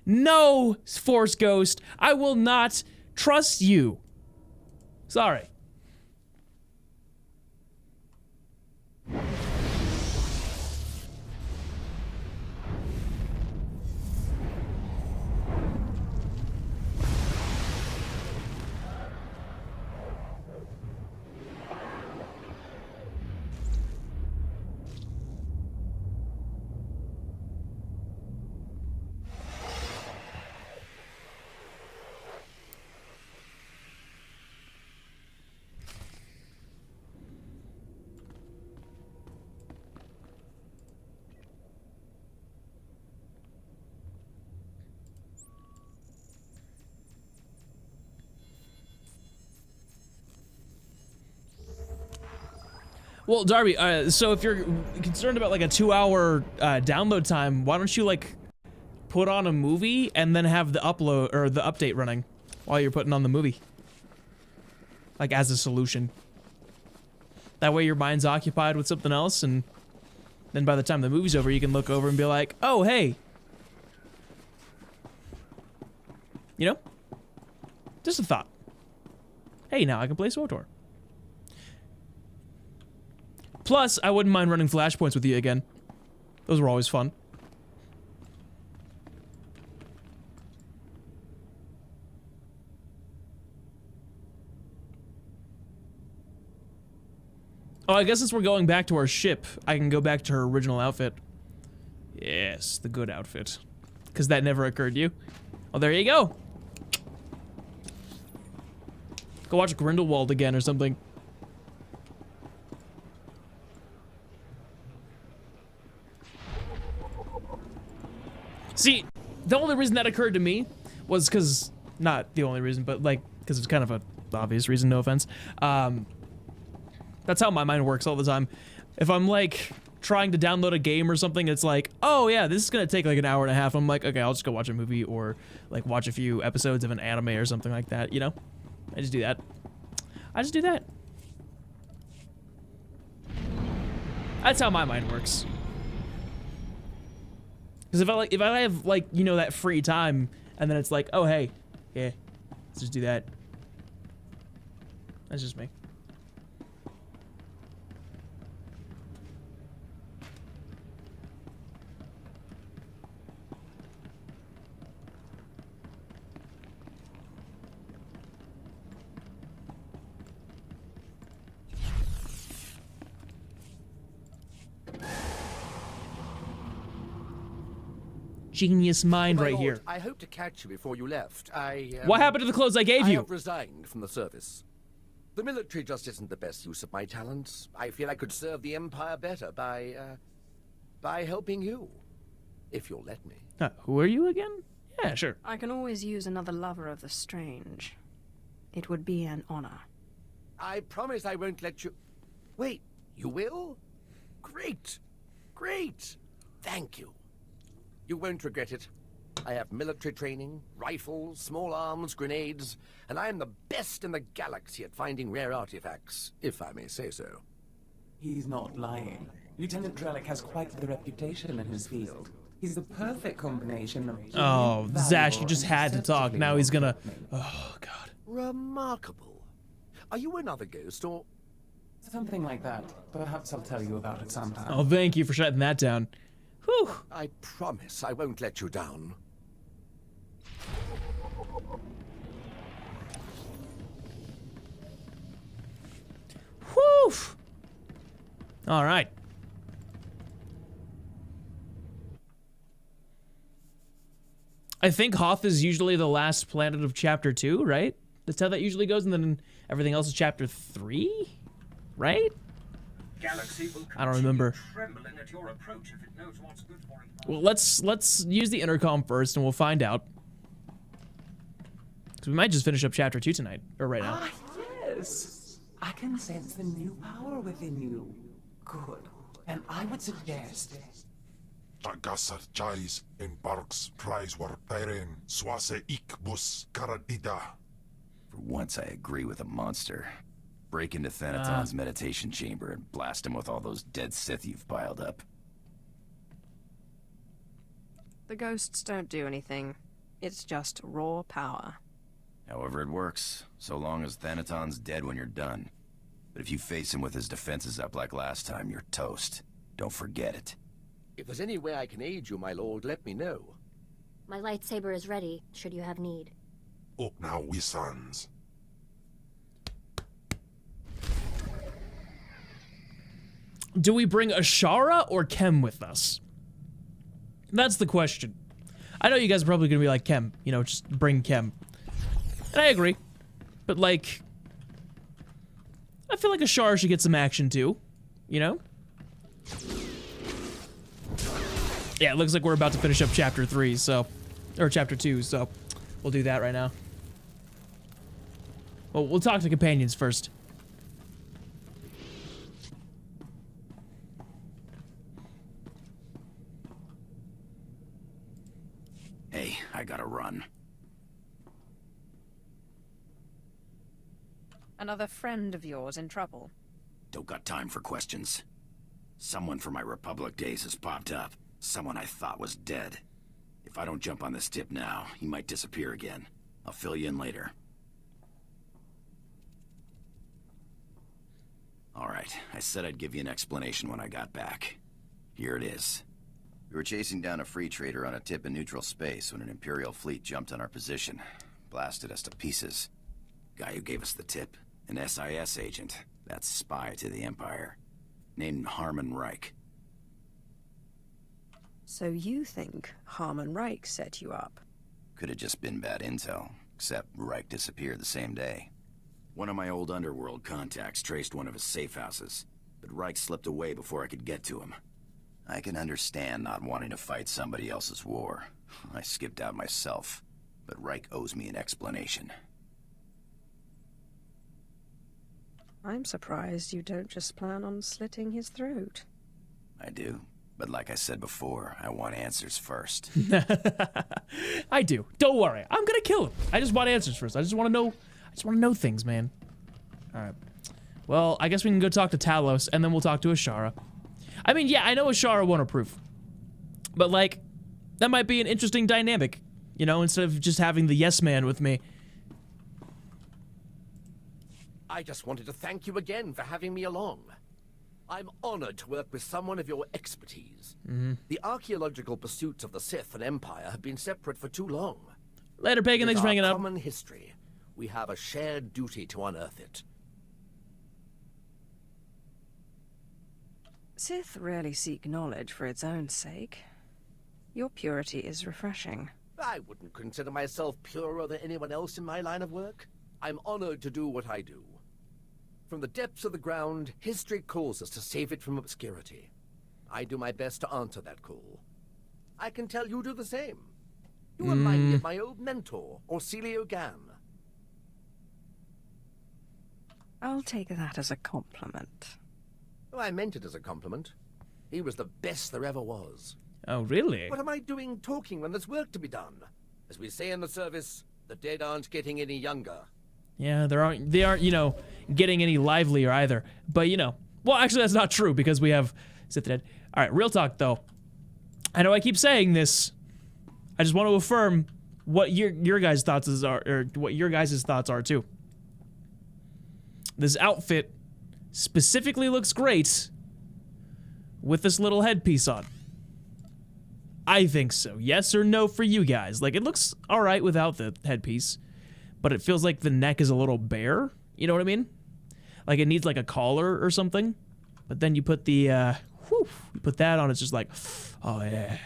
no, Force Ghost, I will not trust you. Sorry. Well, Darby, so if you're concerned about like a 2-hour download time, why don't you like put on a movie and then have the upload or the update running while you're putting on the movie? Like as a solution. That way your mind's occupied with something else, and then by the time the movie's over, you can look over and be like, oh, hey. You know? Just a thought. Hey, now I can play SWTOR. Plus, I wouldn't mind running flashpoints with you again. Those were always fun. Oh, I guess since we're going back to our ship, I can go back to her original outfit. Yes, the good outfit. Because that never occurred to you. Oh, there you go. Go watch Grindelwald again or something. See, the only reason that occurred to me was because, not the only reason, but like, because it's kind of a obvious reason, no offense. That's how my mind works all the time. If I'm like trying to download a game or something, it's like, oh yeah, this is gonna take like an hour and a half. I'm like, okay, I'll just go watch a movie or like watch a few episodes of an anime or something like that, you know? I just do that. That's how my mind works. Because if I have like, you know, that free time and then it's like, oh hey, yeah, let's just do that. That's just me. Genius mind right here. I hope to catch you before you left. What happened to the clothes I gave you? I have resigned from the service. The military just isn't the best use of my talents. I feel I could serve the Empire better by helping you, if you'll let me. Who are you again? Yeah, sure. I can always use another lover of the strange. It would be an honor. I promise I won't let you... Wait, you will? Great! Great! Thank you. You won't regret it. I have military training, rifles, small arms, grenades, and I am the best in the galaxy at finding rare artifacts, if I may say so. He's not lying. Lieutenant Drellick has quite the reputation in his field. He's the perfect combination of... Oh, Zash, you just had to talk. Now he's gonna... Oh, God. Remarkable. Are you another ghost, or... Something like that. Perhaps I'll tell you about it sometime. Oh, thank you for shutting that down. Whew. I promise I won't let you down. Whew. All right. I think Hoth is usually the last planet of Chapter 2, right? That's how that usually goes, and then everything else is Chapter 3, right? I don't remember. At your approach if it knows what's good for it. Well, let's use the intercom first, and we'll find out. Because we might just finish up Chapter 2 tonight, or right now. Ah, yes. I can sense the new power within you. Good. And I would suggest... Tagasar Chais embarks prize war Tyren Swase Ikbus Karadida. For once I agree with a monster. Break into Thanaton's meditation chamber and blast him with all those dead Sith you've piled up. The ghosts don't do anything. It's just raw power. However it works, so long as Thanaton's dead when you're done. But if you face him with his defenses up like last time, you're toast. Don't forget it. If there's any way I can aid you, my lord, let me know. My lightsaber is ready, should you have need. Up now, we sons. Do we bring Ashara or Kem with us? That's the question. I know you guys are probably gonna be like, Kem, you know, just bring Kem. And I agree. But like, I feel like Ashara should get some action too, you know? Yeah, it looks like we're about to finish up Chapter 3, so... Or Chapter 2, so... We'll do that right now. Well, we'll talk to companions first. Hey, I gotta run. Another friend of yours in trouble? Don't got time for questions. Someone from my Republic days has popped up. Someone I thought was dead. If I don't jump on this tip now, he might disappear again. I'll fill you in later. Alright, I said I'd give you an explanation when I got back. Here it is. We were chasing down a free trader on a tip in neutral space when an Imperial fleet jumped on our position. Blasted us to pieces. Guy who gave us the tip, an SIS agent. That's spy to the Empire. Named Harmon Reich. So you think Harmon Reich set you up? Could have just been bad intel, except Reich disappeared the same day. One of my old underworld contacts traced one of his safe houses, but Reich slipped away before I could get to him. I can understand not wanting to fight somebody else's war. I skipped out myself, but Reich owes me an explanation. I'm surprised you don't just plan on slitting his throat. I do. But like I said before, I want answers first. I do. Don't worry. I'm gonna kill him. I just want answers first. I just want to know things, man. All right. Well, I guess we can go talk to Talos, and then we'll talk to Ashara. I mean, yeah, I know Ashara won't approve. But, like, that might be an interesting dynamic, you know, instead of just having the yes man with me. I just wanted to thank you again for having me along. I'm honored to work with someone of your expertise. The archaeological pursuits of the Sith and Empire have been separate for too long. Later, Pagan. Thanks for hanging out. Common history. We have a shared duty to unearth it. Sith rarely seek knowledge for its own sake. Your purity is refreshing. I wouldn't consider myself purer than anyone else in my line of work. I'm honored to do what I do. From the depths of the ground, history calls us to save it from obscurity. I do my best to answer that call. I can tell you do the same. You remind me of my old mentor, Orsilio Gan. I'll take that as a compliment. Oh, I meant it as a compliment. He was the best there ever was. Oh, really? What am I doing talking when there's work to be done? As we say in the service, the dead aren't getting any younger. Yeah, they aren't, you know, getting any livelier either. But, you know, well, actually, that's not true because we have Sith dead. All right, real talk, though. I know I keep saying this. I just want to affirm what your guys' thoughts are, or what your guys' thoughts are, too. This outfit specifically looks great with this little headpiece on. I think so. Yes or no for you guys? Like, it looks all right without the headpiece, but it feels like the neck is a little bare. You know what I mean? Like, it needs, like, a collar or something. But then you put the, you put that on, it's just like, oh, yeah.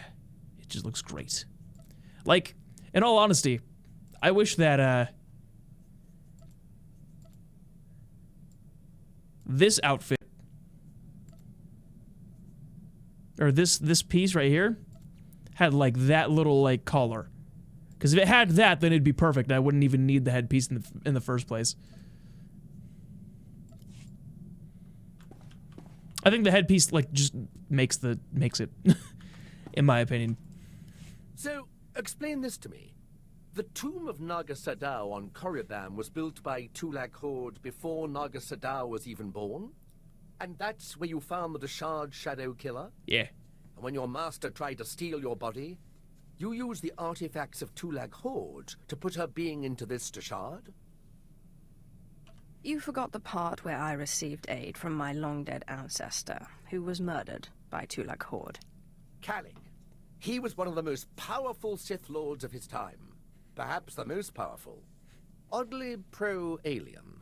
It just looks great. Like, in all honesty, I wish that, this outfit, or this piece right here, had like that little like collar. Because if it had that, then it'd be perfect. I wouldn't even need the headpiece in the first place. I think the headpiece like just makes it, in my opinion. So, explain this to me. The tomb of Naga Sadow on Korriban was built by Tulak Horde before Naga Sadow was even born? And that's where you found the Deshard Shadow Killer? Yeah. And when your master tried to steal your body, you used the artifacts of Tulak Horde to put her being into this Deshard? You forgot the part where I received aid from my long-dead ancestor, who was murdered by Tulak Horde. Kalling. He was one of the most powerful Sith Lords of his time. Perhaps the most powerful. Oddly pro-alien.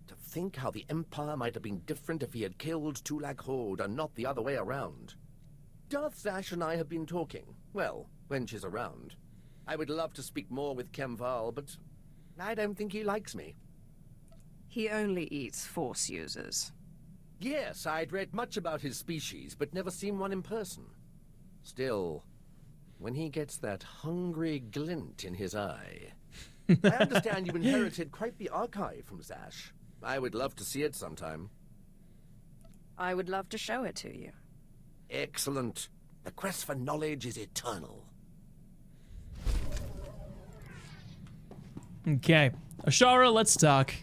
To think how the Empire might have been different if he had killed Tulak Horde and not the other way around. Darth Zash and I have been talking. Well, when she's around. I would love to speak more with Kemval, but I don't think he likes me. He only eats Force users. Yes, I'd read much about his species, but never seen one in person. Still, when he gets that hungry glint in his eye... I understand you inherited quite the archive from Zash. I would love to see it sometime. I would love to show it to you. Excellent. The quest for knowledge is eternal. Okay. Ashara, let's talk.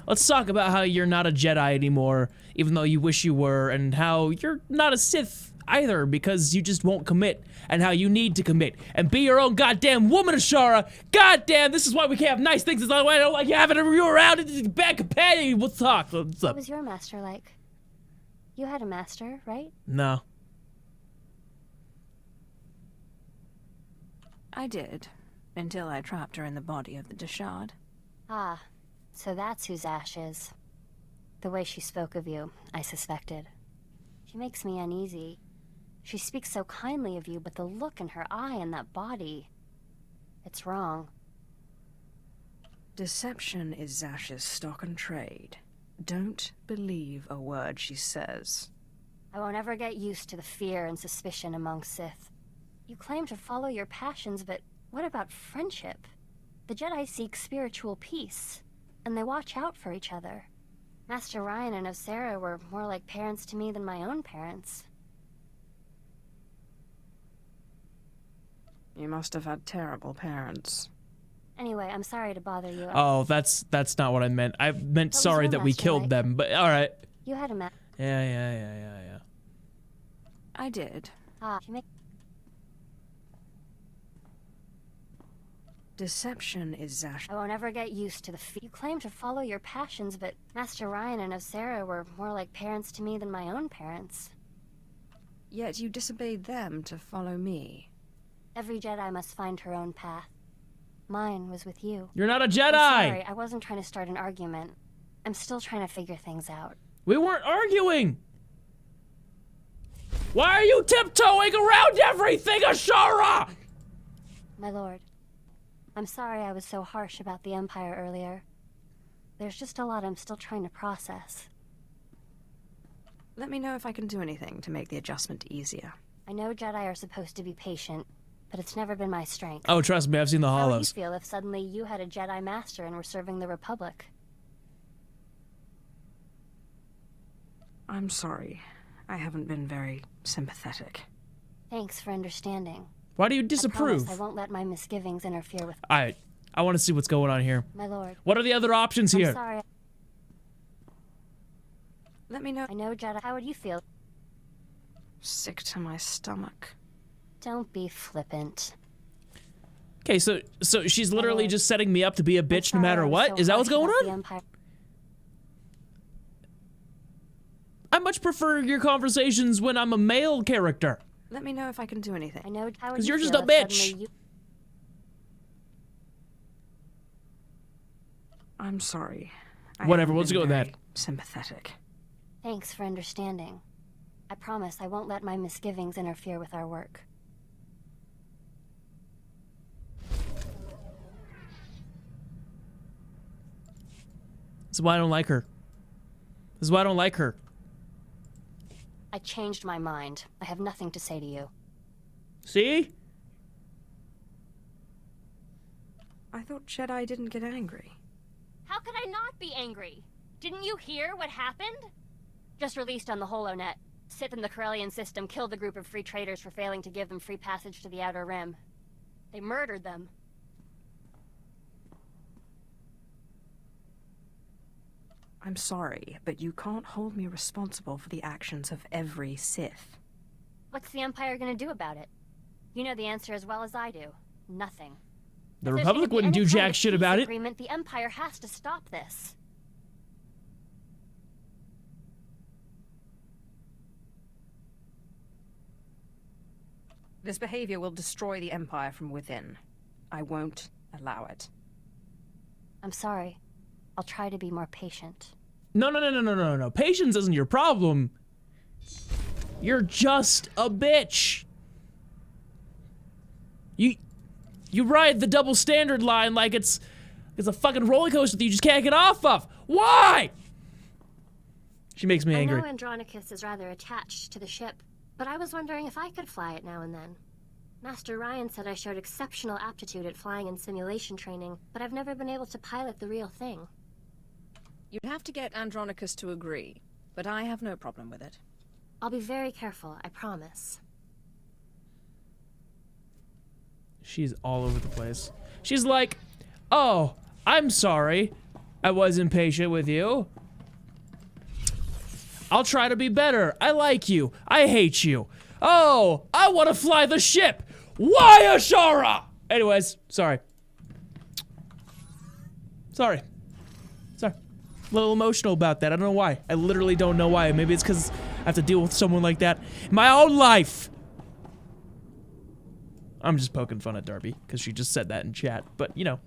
Let's talk about how you're not a Jedi anymore, even though you wish you were, and how you're not a Sith either, because you just won't commit, and how you need to commit, and be your own goddamn woman, Ashara! Goddamn, this is why we can't have nice things, it's not why I don't like you having you around, it's a bad companion, we'll talk, what's up? What was your master like? You had a master, right? No. I did, until I trapped her in the body of the Deshard. Ah, so that's who Zash is. The way she spoke of you, I suspected. She makes me uneasy. She speaks so kindly of you, but the look in her eye and that body... it's wrong. Deception is Zash's stock and trade. Don't believe a word she says. I won't ever get used to the fear and suspicion among Sith. You claim to follow your passions, but what about friendship? The Jedi seek spiritual peace, and they watch out for each other. Master Ryan and Osera were more like parents to me than my own parents. You must have had terrible parents. Anyway, I'm sorry to bother you. Oh, that's not what I meant. I meant was sorry your that we master, killed right? them, but alright. You had a Yeah. I did. you make Deception is Zash. I won't ever get used to the You claim to follow your passions, but Master Ryan and Osera were more like parents to me than my own parents. Yet you disobeyed them to follow me. Every Jedi must find her own path. Mine was with you. You're not a Jedi! I'm sorry, I wasn't trying to start an argument. I'm still trying to figure things out. We weren't arguing! Why are you tiptoeing around everything, Ashara? My lord, I'm sorry I was so harsh about the Empire earlier. There's just a lot I'm still trying to process. Let me know if I can do anything to make the adjustment easier. I know Jedi are supposed to be patient, but it's never been my strength. Oh, trust me, I've seen the How would you Hollows. feel if suddenly you had a Jedi Master and were serving the Republic? I'm sorry. I haven't been very sympathetic. Thanks for understanding. Why do you I disapprove? promise I won't let my misgivings interfere with... Alright, I want to see what's going on here. My lord. What are the other options I'm here? sorry. Let me know. I know, Jedi. How would you feel? Sick to my stomach. Don't be flippant. Okay, so she's literally just setting me up to be a bitch no matter what? Is that what's going on? I much prefer your conversations when I'm a male character. Let me know if I can do anything. I know. How would 'Cause you you're just feel a if bitch. suddenly you... I'm sorry. Whatever, let's go with that. Sympathetic. Thanks for understanding. I promise I won't let my misgivings interfere with our work. This is why I don't like her. This is why I don't like her. I changed my mind. I have nothing to say to you. See? I thought Jedi didn't get angry. How could I not be angry? Didn't you hear what happened? Just released on the HoloNet. Sith and the Corellian system killed a group of free traders for failing to give them free passage to the Outer Rim. They murdered them. I'm sorry, but you can't hold me responsible for the actions of every Sith. What's the Empire gonna do about it? You know the answer as well as I do. Nothing. The If there's Republic gonna be wouldn't any do kind jack of shit peace about it. agreement, the Empire has to stop this. This behavior will destroy the Empire from within. I won't allow it. I'm sorry. I'll try to be more patient. No. Patience isn't your problem. You're just a bitch. You ride the double standard line like it's a fucking roller coaster that you just can't get off of. Why? She makes me angry. I know Andronicus is rather attached to the ship, but I was wondering if I could fly it now and then. Master Ryan said I showed exceptional aptitude at flying in simulation training, but I've never been able to pilot the real thing. You'd have to get Andronicus to agree, but I have no problem with it. I'll be very careful, I promise. She's all over the place. She's like, oh, I'm sorry. I was impatient with you. I'll try to be better. I like you. I hate you. Oh, I want to fly the ship. Why, Ashara? Anyways, sorry. Sorry. A little emotional about that. I don't know why. I literally don't know why. Maybe it's because I have to deal with someone like that in my own life. I'm just poking fun at Darby because she just said that in chat, but you know.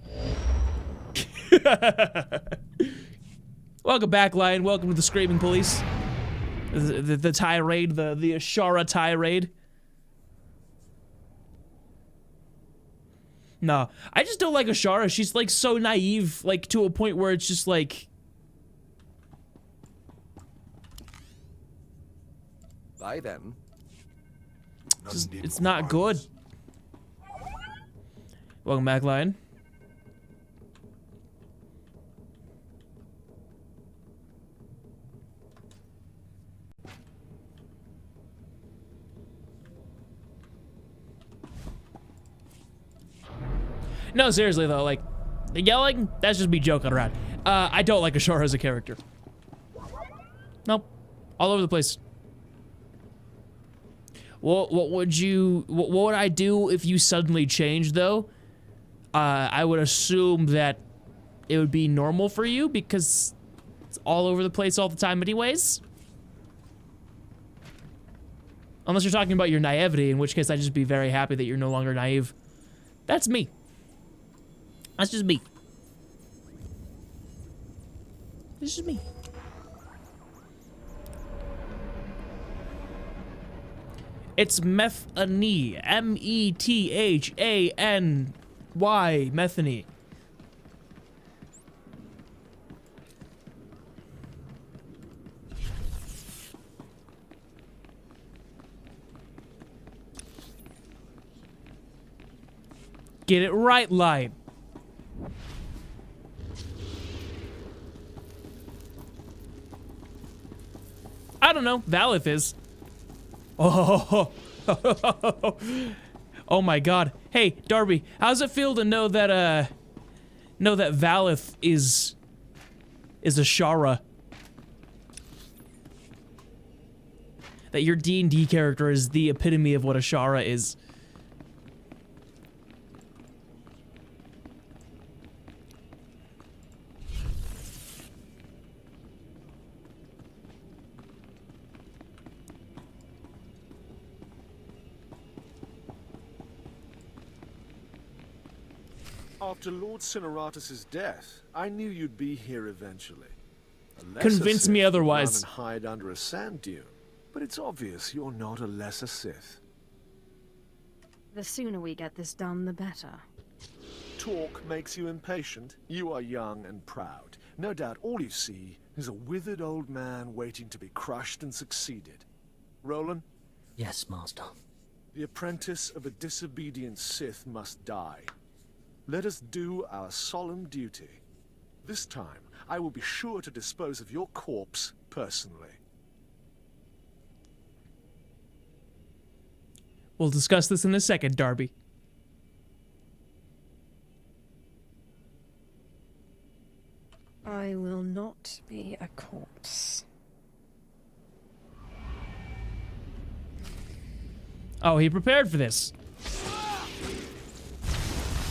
Welcome back, Lion. Welcome to the Screaming Police. The tirade, the Ashara tirade. No, I just don't like Ashara. She's like so naive, like to a point where it's just like. Bye then. It's not good. Welcome back, Lion. No, seriously though, like, the yelling, that's just me joking around. I don't like Ashara as a character. Nope. All over the place. What would I do if you suddenly changed, though? I would assume that it would be normal for you because it's all over the place all the time anyways. Unless you're talking about your naivety, in which case I'd just be very happy that you're no longer naive. That's me. That's just me. This is me. It's Methany. M-E-T-H-A-N-Y. Methany. Get it right, Light. I don't know. Valith is. Oh. Oh my god. Hey, Darby, how's it feel to know that Valith is a Shara? That your D&D character is the epitome of what a Shara is. After Lord Cineratus' death, I knew you'd be here eventually. Convince me otherwise. Run and hide under a sand dune, but it's obvious you're not a lesser Sith. The sooner we get this done, the better. Talk makes you impatient. You are young and proud. No doubt all you see is a withered old man waiting to be crushed and succeeded. Roland? Yes, Master. The apprentice of a disobedient Sith must die. Let us do our solemn duty. This time, I will be sure to dispose of your corpse personally. We'll discuss this in a second, Darby. I will not be a corpse. Oh, he prepared for this.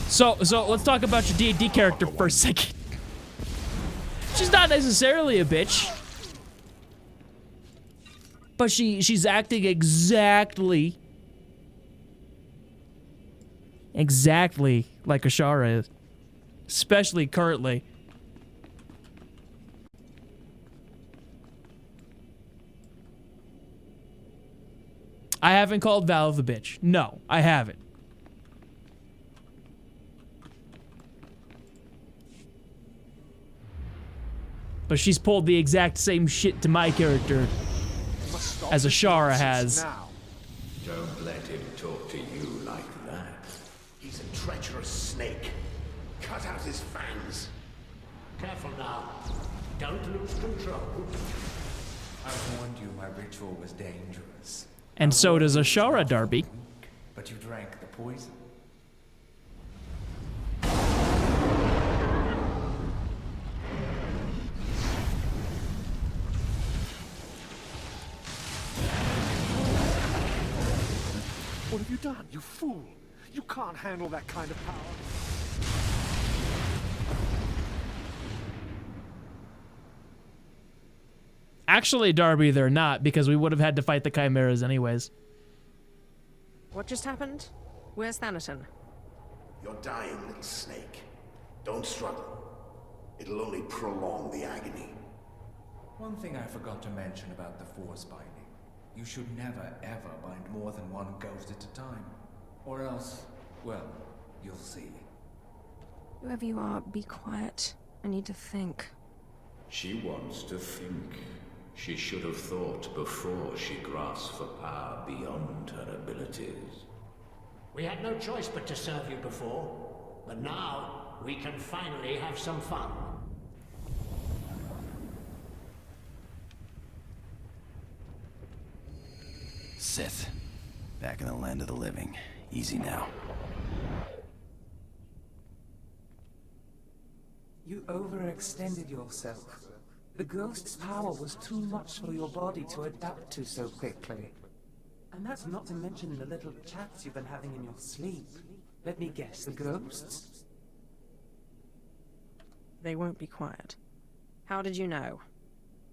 So let's talk about your D&D character for a second. She's not necessarily a bitch, but she's acting exactly like Ashara is, especially currently. I haven't called Val the bitch. No, I haven't. But she's pulled the exact same shit to my character as Ashara has. Don't let him talk to you like that. He's a treacherous snake. Cut out his fangs. Careful now. Don't lose control. I warned you my ritual was dangerous. And so does Ashara, Darby. But you drank the poison. What have you done, you fool? You can't handle that kind of power. Actually, Darby, they're not, because we would have had to fight the Chimeras anyways. What just happened? Where's Thanaton? You're dying, little snake. Don't struggle. It'll only prolong the agony. One thing I forgot to mention about the Force binding. You should never, ever bind more than one ghost at a time. Or else, well, you'll see. Whoever you are, be quiet. I need to think. She wants to think. She should have thought before she grasped for power beyond her abilities. We had no choice but to serve you before, but now we can finally have some fun. Sith. Back in the land of the living. Easy now. You overextended yourself. The ghost's power was too much for your body to adapt to so quickly. And that's not to mention the little chats you've been having in your sleep. Let me guess, the ghosts? They won't be quiet. How did you know?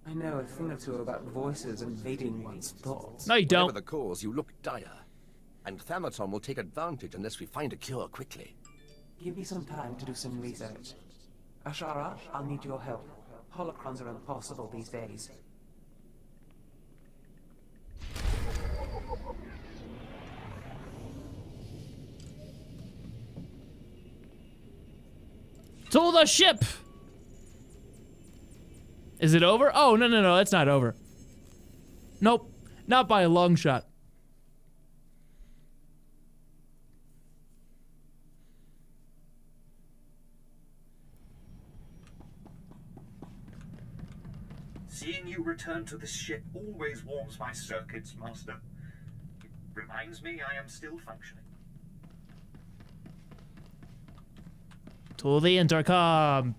I know a thing or two about voices invading one's thoughts. No, you don't. Whatever the cause, you look dire. And Thanaton will take advantage unless we find a cure quickly. Give me some time to do some research. Ashara, I'll need your help. Holocrons are impossible these days. To the ship! Is it over? Oh, no, it's not over. Nope, not by a long shot. Seeing you return to this ship always warms my circuits, Master. It reminds me I am still functioning. To the intercom.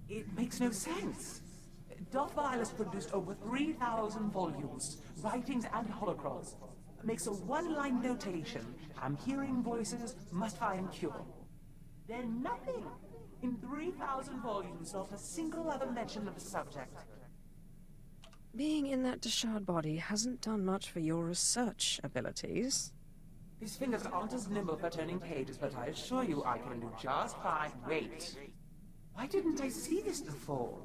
It makes no sense. Darth Violet produced over 3,000 volumes, writings and holocrons. Makes a one-line notation. I'm hearing voices, must find cure. Then nothing. In 3,000 volumes, not a single other mention of the subject. Being in that Deshard body hasn't done much for your research abilities. His fingers aren't as nimble for turning pages, but I assure you I can do just fine. Wait. Why didn't I see this before?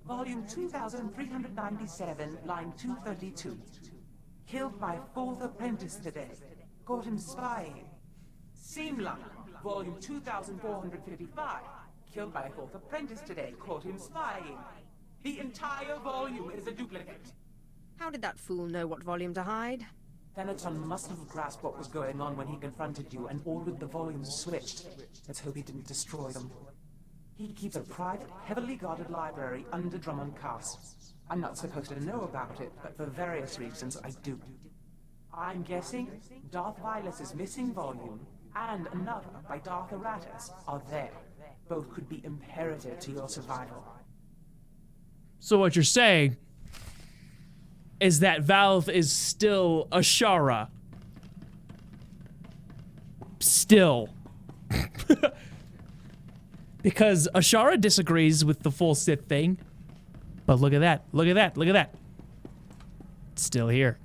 Volume 2397, line 232. Killed my fourth apprentice today. Caught him spying. Same line. Volume 2455. Killed my fourth apprentice today. Caught him spying. The entire volume is a duplicate. How did that fool know what volume to hide? Thanaton must have grasped what was going on when he confronted you and ordered the volumes switched. Let's hope he didn't destroy them. He keeps a private, heavily guarded library under Drummond Castle. I'm not supposed to know about it, but for various reasons I do. I'm guessing Darth Vilus's missing volume and another by Darth Aratus are there. Both could be imperative to your survival. So what you're saying is that Valve is still Ashara. Still. Because Ashara disagrees with the full Sith thing. But look at that. Look at that. Look at that. It's still here.